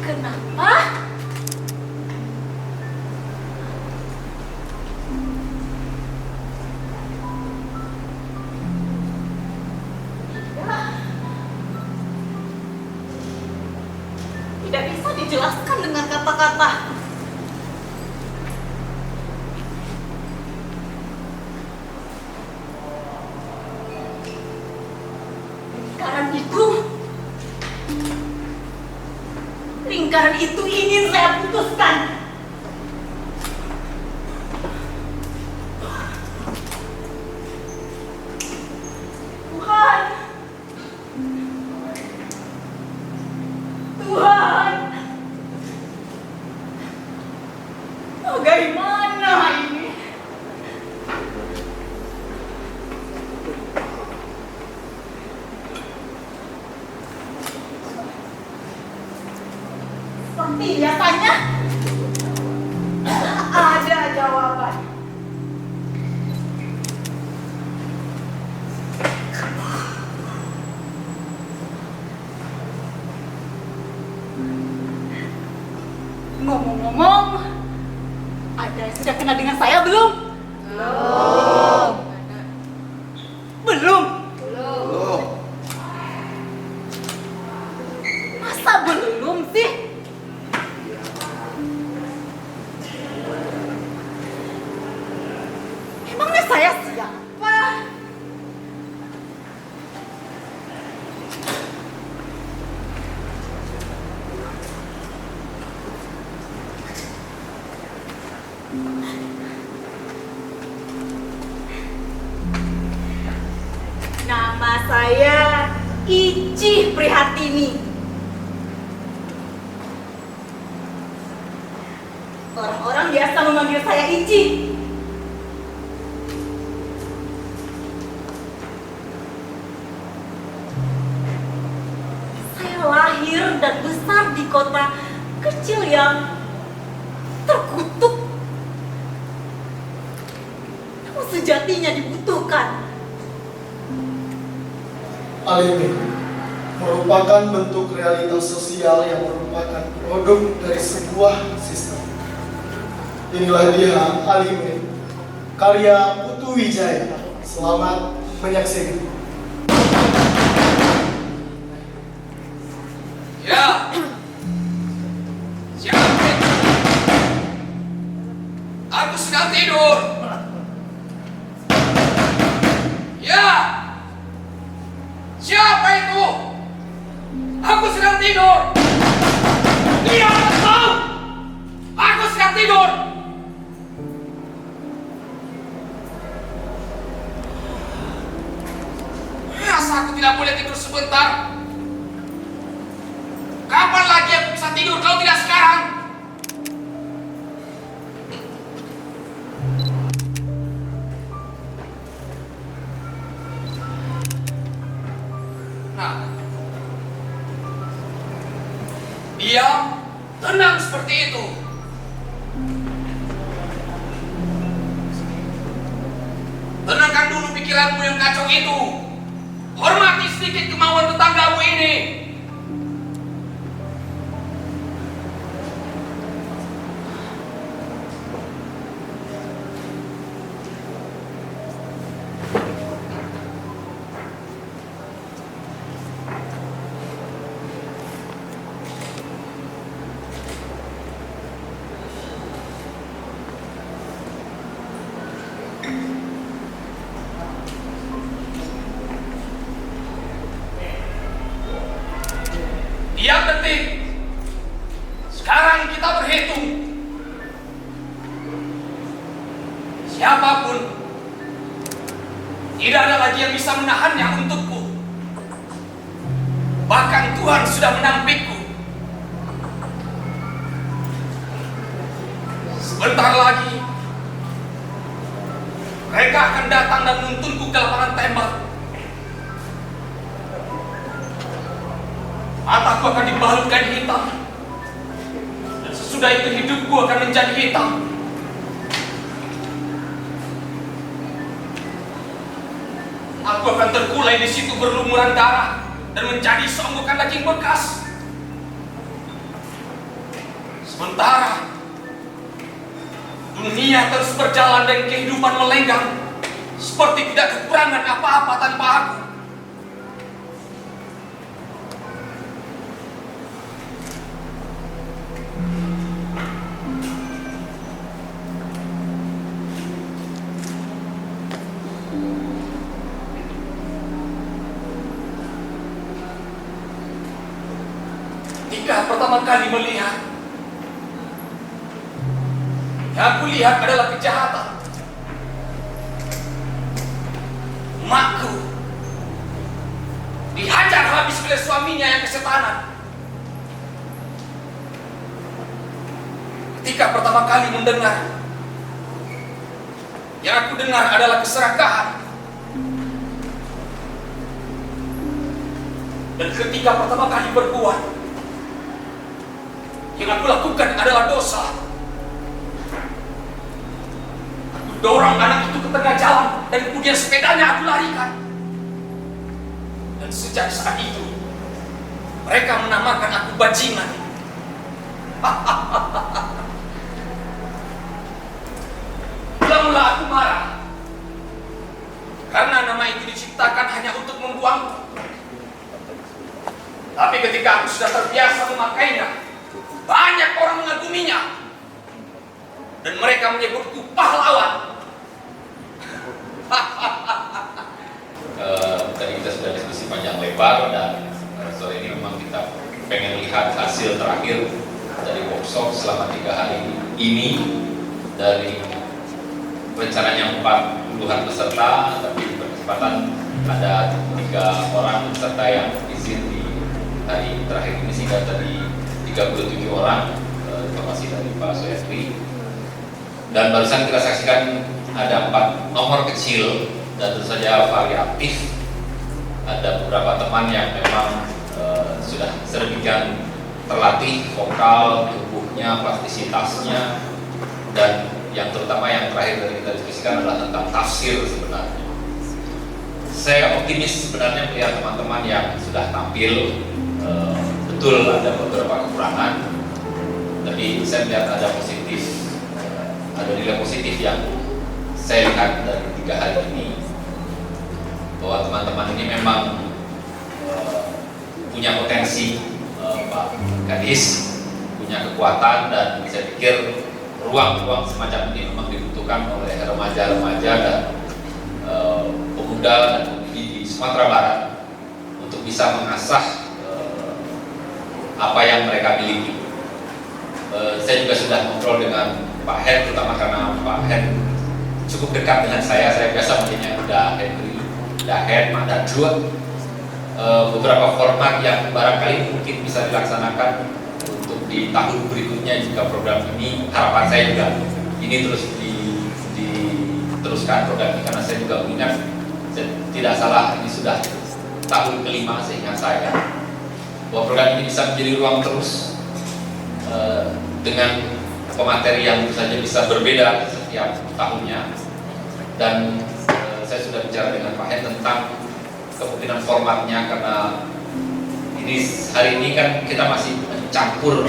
Kenapa? Tidak bisa dijelaskan dengan kata-kata. Lingkaran itu ingin saya putuskan. Tuhan, Tuhan, bagaimana ini? Seperti biasanya, ada jawaban. Ngomong-ngomong, ada yang sudah kenal dengan saya belum? Belum. Belum? Belum. Masa belum sih? Emangnya saya siapa? Nama saya Ici Prihatini. Orang-orang biasa memanggil saya Ici. Saya lahir dan besar di kota kecil yang terkutuk, namun sejatinya dibutuhkan. Alimi merupakan bentuk realitas sosial yang merupakan produk dari sebuah sistem. Inilah dia Alimi, karya Putu Wijaya. Selamat menyaksikan. Ya, siapa itu? Aku sedang tidur. Ya, siapa itu? Aku sedang tidur. Dia tahu. Aku sedang tidur. Masa aku tidak boleh tidur sebentar? Kapan lagi aku bisa tidur kalau tidak sekarang? Nah, diam, tenang seperti itu. Tenangkan dulu pikiranmu yang kacau itu. Hormati sedikit kemauan tetanggamu ini. Diam detik. Sekarang kita berhitung. Siapapun, tidak ada lagi yang bisa menahannya untukku. Bahkan Tuhan sudah menampikku. Sebentar lagi, mereka akan datang dan menuntunku ke lapangan tembak. mataku akan dibalut kain hitam. Dan sesudah itu hidupku akan menjadi hitam. Aku akan terkulai di situ berlumuran darah dan menjadi seonggokan daging bekas. Sementara dunia terus berjalan dan kehidupan melenggang seperti tidak kekurangan apa-apa tanpa aku. Ketika pertama kali melihat, yang aku lihat adalah kejahatan. Emakku dihajar habis oleh suaminya yang kesetanan. Ketika pertama kali mendengar, yang aku dengar adalah keserakahan. Dan ketika pertama kali berbuat, yang aku lakukan adalah dosa. Aku dorong anak itu ke tengah jalan dan kemudian sepedanya aku larikan. Dan sejak saat itu mereka menamakan aku bajingan. Mula-mula aku marah karena nama itu diciptakan hanya untuk membuangku. Tapi ketika aku sudah terbiasa memakainya, banyak orang mengaguminya dan mereka menyebutku pahlawan. Tadi kita sudah diskusi panjang lebar dan sore ini memang kita pengen lihat hasil terakhir dari workshop selama 3 hari ini. Dari rencananya 40-an peserta, tapi berkesempatan ada 3 orang peserta yang izin di hari terakhir ini sehingga tadi 37 orang, informasi dari Pak Soyatri. Dan barusan kita saksikan ada 4 nomor kecil dan tentu saja variatif. Ada beberapa teman yang memang sudah sedemikian terlatih vokal, tubuhnya, plastisitasnya, dan yang terutama yang terakhir dari kita diskusikan adalah tentang tafsir sebenarnya. Saya optimis sebenarnya melihat teman-teman yang sudah tampil. Betul ada beberapa kekurangan, tapi saya melihat ada positif, ada nilai positif yang saya lihat dari 3 hari ini, bahwa teman-teman ini memang punya potensi, Pak Kadis punya kekuatan, dan saya pikir ruang-ruang semacam ini memang dibutuhkan oleh remaja-remaja dan pemuda dan pemudi di Sumatera Barat untuk bisa mengasah apa yang mereka miliki. Saya juga sudah ngobrol dengan Pak Hen, terutama karena Pak Hen cukup dekat dengan saya biasa melihatnya udah Henry, udah Hen, ada dua beberapa format yang barangkali mungkin bisa dilaksanakan untuk di tahun berikutnya jika program ini, harapan saya juga ini terus diteruskan program ini, karena saya juga mengingat tidak salah ini sudah tahun kelima seingat saya, bahwa program ini bisa menjadi ruang terus dengan pemateri yang tentu saja bisa berbeda setiap tahunnya. Dan saya sudah bicara dengan Pak Hen tentang kemungkinan formatnya, karena ini hari ini kan kita masih mencampur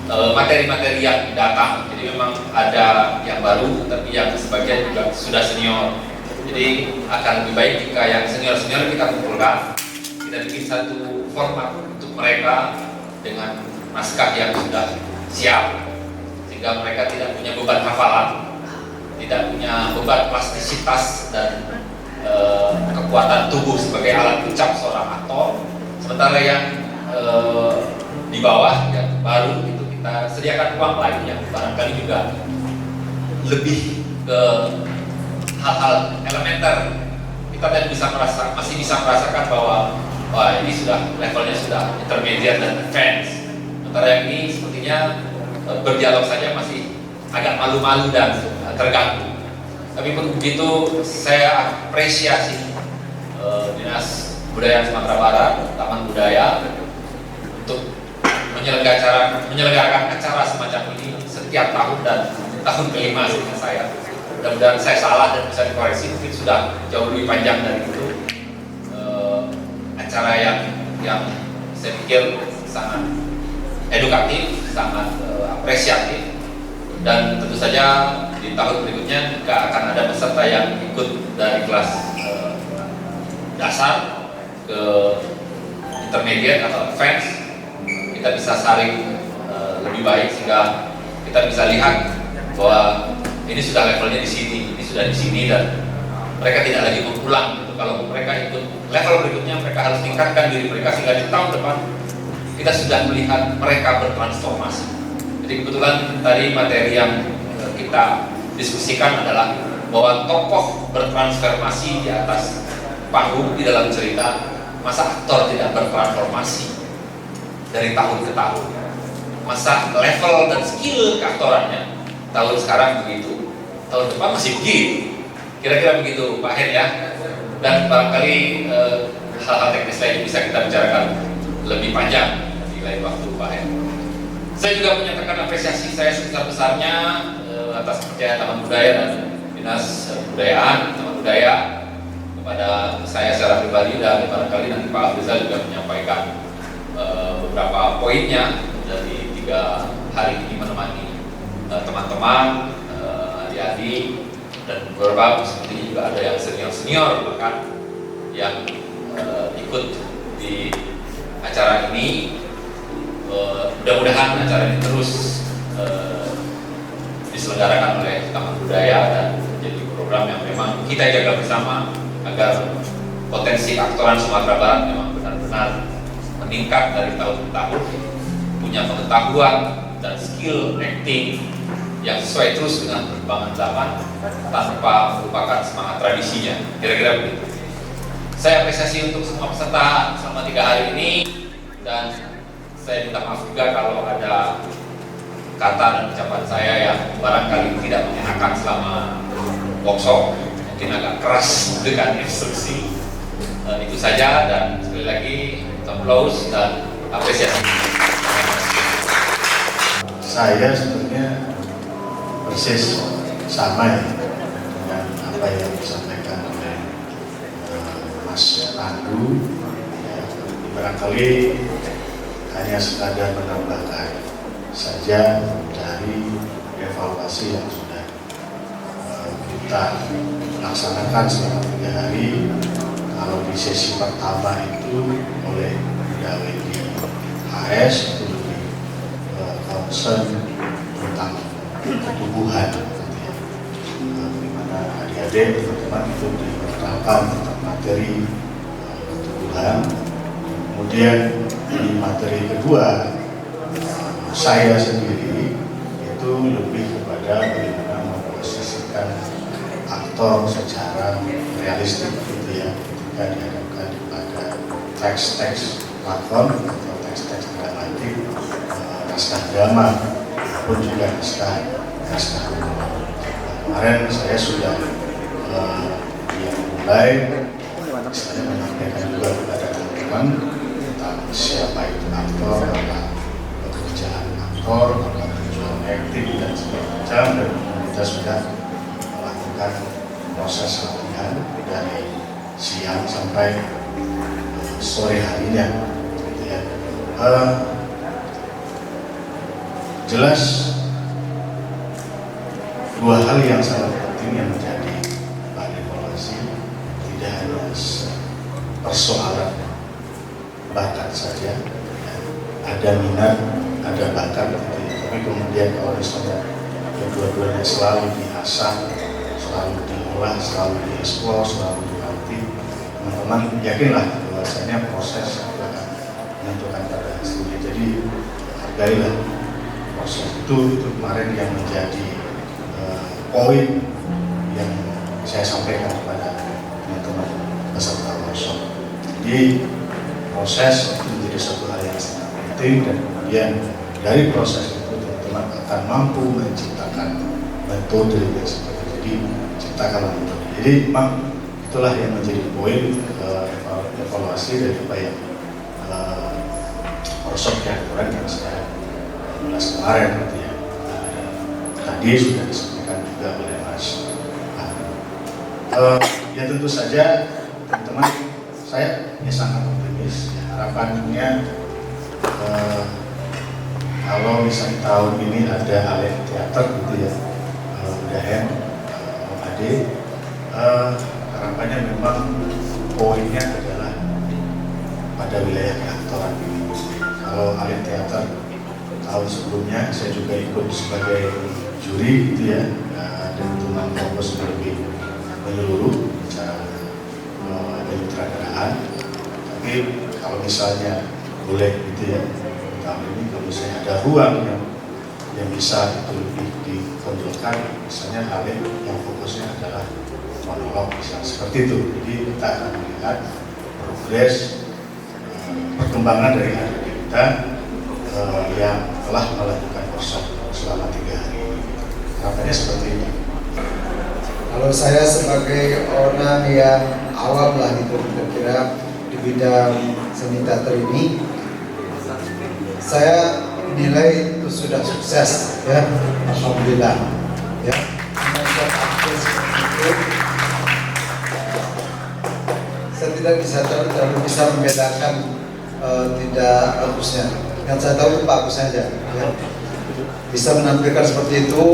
materi-materi yang datang, jadi memang ada yang baru tapi yang sebagian juga sudah senior. Jadi akan lebih baik jika yang senior-senior kita kumpulkan, kita bikin satu format untuk mereka dengan naskah yang sudah siap, sehingga mereka tidak punya beban hafalan, tidak punya beban plastisitas dan kekuatan tubuh sebagai alat ucap seorang aktor. Sementara yang di bawah yang baru itu kita sediakan ruang lain yang barangkali juga lebih ke hal-hal elementer. Kita tadi masih bisa merasakan bahwa wah, ini sudah levelnya sudah intermediate dan advance. Sementara yang ini sepertinya berdialog saja masih agak malu-malu dan terganggu. Tapi pun begitu, saya apresiasi Dinas Budaya Sumatera Barat, Taman Budaya, untuk menyelenggarakan acara semacam ini setiap tahun dan tahun kelima seingat saya. Mudah-mudahan saya salah dan bisa dikoreksi, mungkin sudah jauh lebih panjang dari itu. Acara yang saya pikir sangat edukatif, sangat apresiatif, dan tentu saja di tahun berikutnya juga akan ada peserta yang ikut dari kelas dasar ke intermediate atau advance. Kita bisa saling lebih baik sehingga kita bisa lihat bahwa ini sudah levelnya di sini, ini sudah di sini, dan mereka tidak lagi mengulang gitu. Kalau mereka ikut level berikutnya, mereka harus tingkatkan diri mereka sehingga di tahun depan kita sudah melihat mereka bertransformasi. Jadi kebetulan tadi materi yang kita diskusikan adalah bahwa tokoh bertransformasi di atas panggung di dalam cerita, masa aktor tidak bertransformasi dari tahun ke tahun. Masa level dan skill keaktorannya tahun sekarang begitu, tahun depan masih begitu. Kira-kira begitu Pak Hen ya. Dan barangkali hal-hal teknis lain bisa kita bicarakan lebih panjang di lain waktu Pak Hen. Saya juga menyatakan apresiasi saya sebesar-besarnya atas kepercayaan Taman Budaya dan Dinas Kebudayaan, Taman Budaya kepada saya secara pribadi, dan barangkali nanti Pak Afrizal juga menyampaikan beberapa poinnya dari 3 hari ini menemani teman-teman, adik-adik, dan beberapa seperti juga ada yang senior-senior bahkan yang ikut di acara ini. Mudah-mudahan acara ini terus diselenggarakan oleh Taman Budaya dan menjadi program yang memang kita jaga bersama agar potensi aktoran Sumatera Barat memang benar-benar meningkat dari tahun ke tahun, punya pengetahuan dan skill acting yang sesuai terus dengan perkembangan zaman tanpa melupakan semangat tradisinya. Kira-kira begitu. Saya apresiasi untuk semua peserta selama 3 hari ini, dan saya minta maaf juga kalau ada kata dan ucapan saya yang barangkali tidak mengenakan selama workshop, mungkin agak keras dengan instruksi. Itu saja, dan sekali lagi applause dan apresiasi. Saya sebenarnya persis sama ya dengan apa yang disampaikan oleh Mas Pandu. Ya, barangkali hanya sekadar menambahkan saja dari evaluasi yang sudah kita laksanakan selama 3 hari. Kalau di sesi pertama itu oleh pegawai di HS itu lebih concern tentang ketubuhan, di mana adik-adik teman-teman itu diperkenalkan tentang materi ketubuhan. Kemudian di materi kedua, saya sendiri itu lebih kepada bagaimana memposisikan aktor secara realistik gitu ya, ketika dihadapkan pada teks-teks platform atau teks-teks dramatik, naskah drama pun juga naskah drama. Kemarin saya sudah mulai saya menyampaikan juga kepada teman-teman tentang siapa itu aktor, apa pekerjaan aktor, apa tujuan akting dan segala macam, dan kita sudah melakukan proses latihan dari siang sampai sore harinya, gitu ya. Jelas 2 hal yang sangat penting yang menjadi bahan evaluasi, tidak hanya persoalan bakat saja, ya. Ada minat, ada bakat, gitu ya. Tapi kemudian kalau misalnya kedua-duanya selalu diasah, selalu diolah, selalu dieksplor, selalu dilatih, teman-teman yakinlah bahwasanya proses akan menentukan pada hasilnya. Jadi hargailah proses itu kemarin yang menjadi poin yang saya sampaikan kepada teman-teman peserta workshop. Jadi proses itu menjadi satu hal yang sangat penting, dan kemudian dari proses itu teman-teman akan mampu menciptakan metode yang seperti jadi ciptakanlah metode. Jadi memang itulah yang menjadi poin evaluasi dari apa yang workshop keaktoran yang saya ulas kemarin gitu ya. Tadi sudah disampaikan juga oleh Mas. Ya tentu saja teman-teman, saya sangat optimis. Ya, harapannya kalau misalnya tahun ini ada Alet Teater gitu ya, Udahen, Om Ade, harapannya memang poinnya adalah pada wilayah keaktoran ini. Kalau Alet Teater tahun sebelumnya saya juga ikut sebagai juri gitu ya, dan itu fokus lebih menyeluruh bicara penyutradaraan. Tapi kalau misalnya boleh gitu ya, tahun ini kalau misalnya ada ruang yang bisa itu lebih ditonjolkan, misalnya hal yang fokusnya adalah monolog, misalnya seperti itu. Jadi kita akan melihat progres perkembangan dari adik kita yang telah melakukan workshop selama 3 hari ini. Harapannya seperti itu. Kalau saya sebagai orang yang awam lah gitu kira-kira di bidang seni teater ini, saya nilai itu sudah sukses ya, alhamdulillah ya. Saya tidak terlalu bisa membedakan tidak bagusnya. Yang saya tahu itu bagus saja ya. Bisa menampilkan seperti itu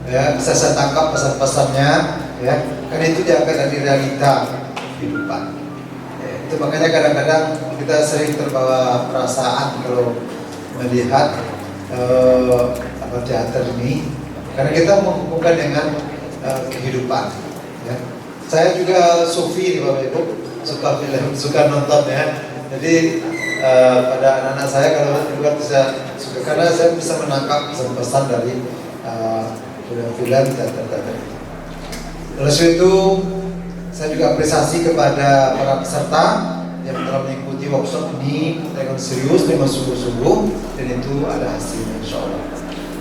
ya, bisa saya tangkap pesan-pesannya ya, kan itu diangkat dari realita kehidupan ya, itu makanya kadang-kadang kita sering terbawa perasaan kalau melihat teater ini, karena kita menghubungkan dengan kehidupan ya. Saya juga sufi nih Bapak Ibu, suka film, suka nonton ya, jadi pada anak-anak saya kalau juga bisa suka, karena saya bisa menangkap pesan-pesan dari film teater-teater itu. Oleh sebab itu, saya juga apresiasi kepada para peserta yang telah mengikuti workshop ini dengan serius, dengan sungguh-sungguh, dan itu ada hasilnya insya Allah.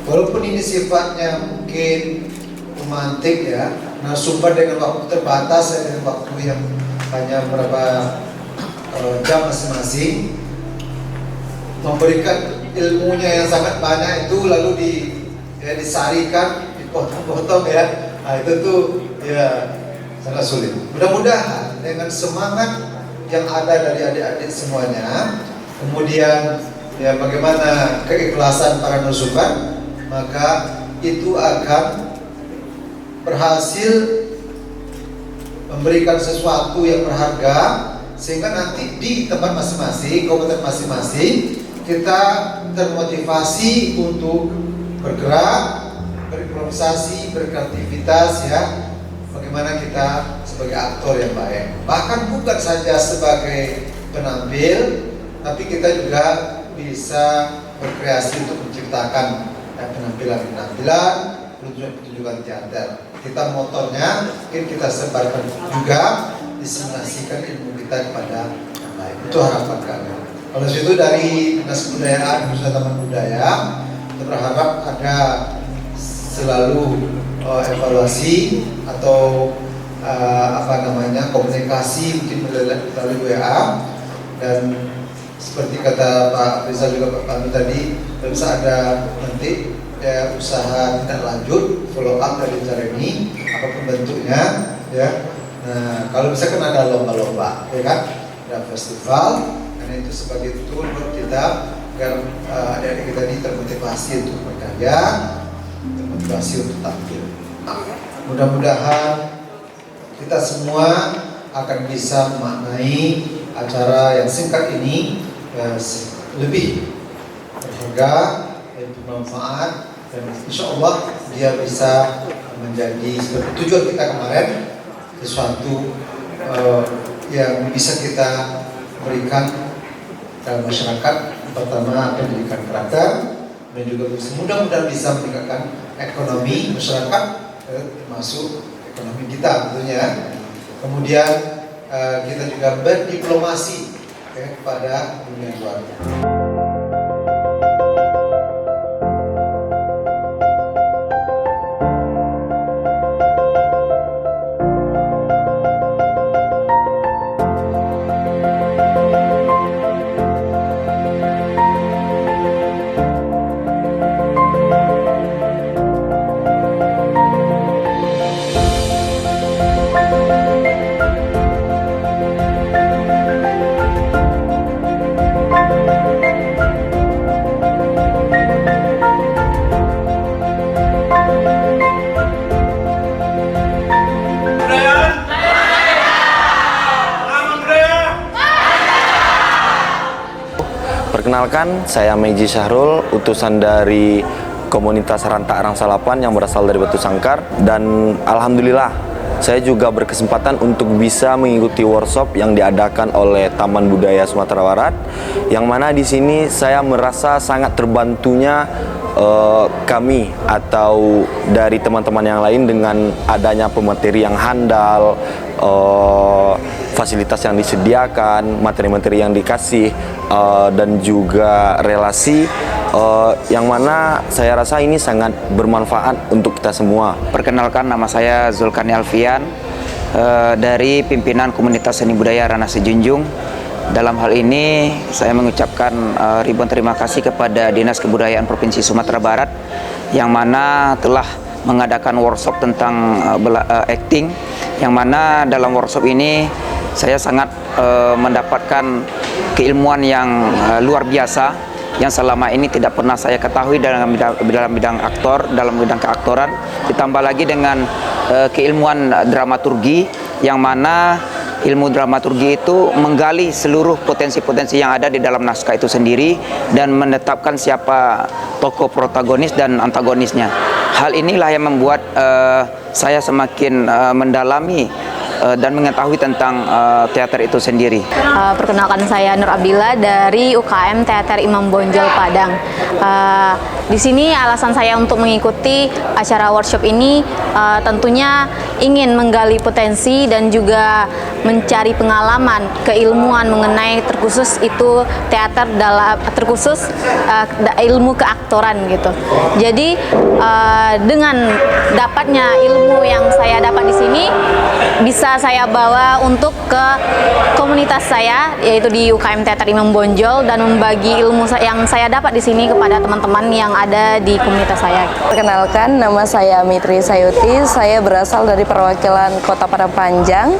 Walaupun ini sifatnya mungkin romantik ya, narasumber dengan waktu terbatas ya, dengan waktu yang hanya beberapa jam masing-masing, memberikan ilmunya yang sangat banyak itu lalu disarikan, dipotong-potong ya, nah itu tuh ya sangat sulit. Mudah-mudahan dengan semangat yang ada dari adik-adik semuanya, kemudian ya bagaimana keikhlasan para narasumber, maka itu akan berhasil memberikan sesuatu yang berharga, sehingga nanti di tempat masing-masing, kabupaten masing-masing, kita termotivasi untuk bergerak, berimprovisasi, berkreativitas ya. Bagaimana kita sebagai aktor yang baik, bahkan bukan saja sebagai penampil, tapi kita juga bisa berkreasi untuk menciptakan penampilan-penampilan, pertunjukan teater. Kita motornya mungkin kita sebarkan juga, diseminasikan ilmu kita kepada yang lain. Itu harapan kami. Kalau itu dari Dinas Kebudayaan, khususnya Taman Budaya, kita berharap ada selalu evaluasi atau komunikasi mungkin melalui WA, dan seperti kata Pak Rizal juga Pak Pandu tadi, bisa ada nanti ya, usaha tindak lanjut follow up dari acara ini apapun bentuknya ya. Nah kalau bisa kan ada lomba-lomba ya kan, ada festival, karena itu sebagai tool buat kita agar adik-adik kita ini termotivasi untuk berkarya, termotivasi untuk tampil. Mudah-mudahan kita semua akan bisa memaknai acara yang singkat ini lebih berharga, lebih bermanfaat, dan insya Allah dia bisa menjadi seperti tujuan kita kemarin, sesuatu yang bisa kita berikan dalam masyarakat. Pertama pendidikan karakter, dan juga mudah-mudahan bisa meningkatkan ekonomi masyarakat, termasuk ekonomi kita tentunya. Kemudian kita juga berdiplomasi kepada dunia luar. Perkenalkan, saya Meji Syahrul, utusan dari komunitas Rantak Rangsalapan yang berasal dari Batu Sangkar. Dan alhamdulillah, saya juga berkesempatan untuk bisa mengikuti workshop yang diadakan oleh Taman Budaya Sumatera Barat. Yang mana di sini saya merasa sangat terbantunya kami atau dari teman-teman yang lain dengan adanya pemateri yang handal, fasilitas yang disediakan, materi-materi yang dikasih, dan juga relasi yang mana saya rasa ini sangat bermanfaat untuk kita semua. Perkenalkan, nama saya Zulkarni Alfian dari pimpinan komunitas seni budaya Ranah Sejunjung. Dalam hal ini saya mengucapkan ribuan terima kasih kepada Dinas Kebudayaan Provinsi Sumatera Barat yang mana telah mengadakan workshop tentang acting, yang mana dalam workshop ini saya sangat mendapatkan keilmuan yang luar biasa yang selama ini tidak pernah saya ketahui dalam bidang aktor, dalam bidang keaktoran, ditambah lagi dengan keilmuan dramaturgi, yang mana ilmu dramaturgi itu menggali seluruh potensi-potensi yang ada di dalam naskah itu sendiri dan menetapkan siapa tokoh protagonis dan antagonisnya. Hal inilah yang membuat saya semakin mendalami dan mengetahui tentang teater itu sendiri. Perkenalkan, saya Nur Abdillah dari UKM Teater Imam Bonjol Padang. Di sini alasan saya untuk mengikuti acara workshop ini tentunya ingin menggali potensi dan juga mencari pengalaman, keilmuan mengenai terkhusus itu teater dalam terkhusus ilmu keaktoran gitu. Jadi dengan dapatnya ilmu yang saya dapat di sini bisa saya bawa untuk ke komunitas saya, yaitu di UKM Teater Imam Bonjol, dan membagi ilmu yang saya dapat di sini kepada teman-teman yang ada di komunitas saya. Perkenalkan, nama saya Mitri Sayuti, saya berasal dari perwakilan Kota Padang Panjang.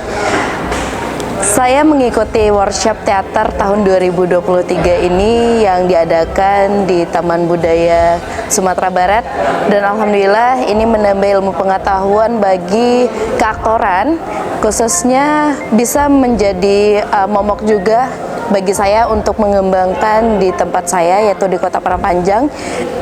Saya mengikuti workshop teater tahun 2023 ini yang diadakan di Taman Budaya Sumatera Barat, dan alhamdulillah ini menambah ilmu pengetahuan bagi keaktoran, khususnya bisa menjadi momok juga bagi saya untuk mengembangkan di tempat saya, yaitu di Kota Padang Panjang,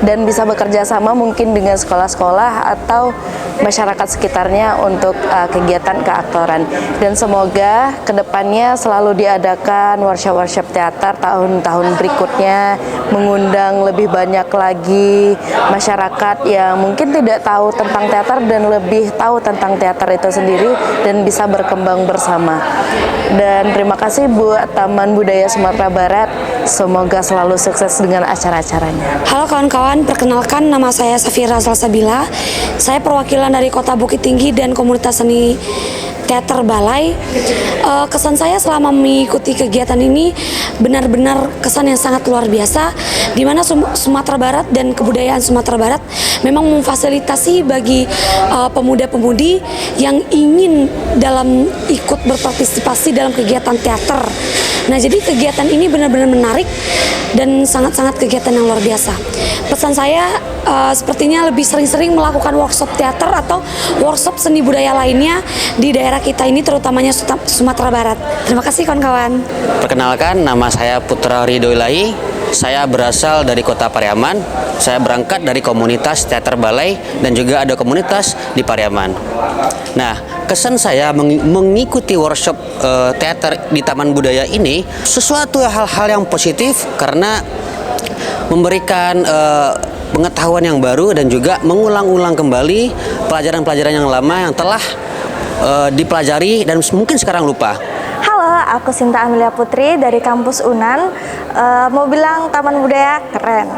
dan bisa bekerja sama mungkin dengan sekolah-sekolah atau masyarakat sekitarnya untuk kegiatan keaktoran. Dan semoga kedepannya selalu diadakan workshop-workshop teater tahun-tahun berikutnya, mengundang lebih banyak lagi masyarakat yang mungkin tidak tahu tentang teater dan lebih tahu tentang teater itu sendiri dan bisa berkembang bersama. Dan terima kasih buat Taman Budaya Sumatera Barat, semoga selalu sukses dengan acara-acaranya. Halo kawan-kawan, perkenalkan, nama saya Safira Salsabila. Saya perwakilan dari Kota Bukit Tinggi dan komunitas seni teater Balai. Kesan saya selama mengikuti kegiatan ini benar-benar kesan yang sangat luar biasa, di mana Sumatera Barat dan kebudayaan Sumatera Barat memang memfasilitasi bagi pemuda-pemudi yang ingin ikut berpartisipasi dalam kegiatan teater. Nah, jadi kegiatan ini benar-benar menarik dan sangat-sangat kegiatan yang luar biasa. Pesan saya sepertinya lebih sering-sering melakukan workshop teater atau workshop seni budaya lainnya di daerah kita ini, terutamanya Sumatera Barat. Terima kasih kawan-kawan. Perkenalkan, nama saya Putra Ridho Ilahi. Saya berasal dari Kota Pariaman. Saya berangkat dari komunitas teater Balai dan juga ada komunitas di Pariaman. Nah, kesan saya mengikuti workshop teater di Taman Budaya ini sesuatu hal-hal yang positif karena memberikan pengetahuan yang baru dan juga mengulang-ulang kembali pelajaran-pelajaran yang lama yang telah dipelajari dan mungkin sekarang lupa. Halo, aku Sinta Amelia Putri dari kampus UNAN. Mau bilang Taman Budaya keren.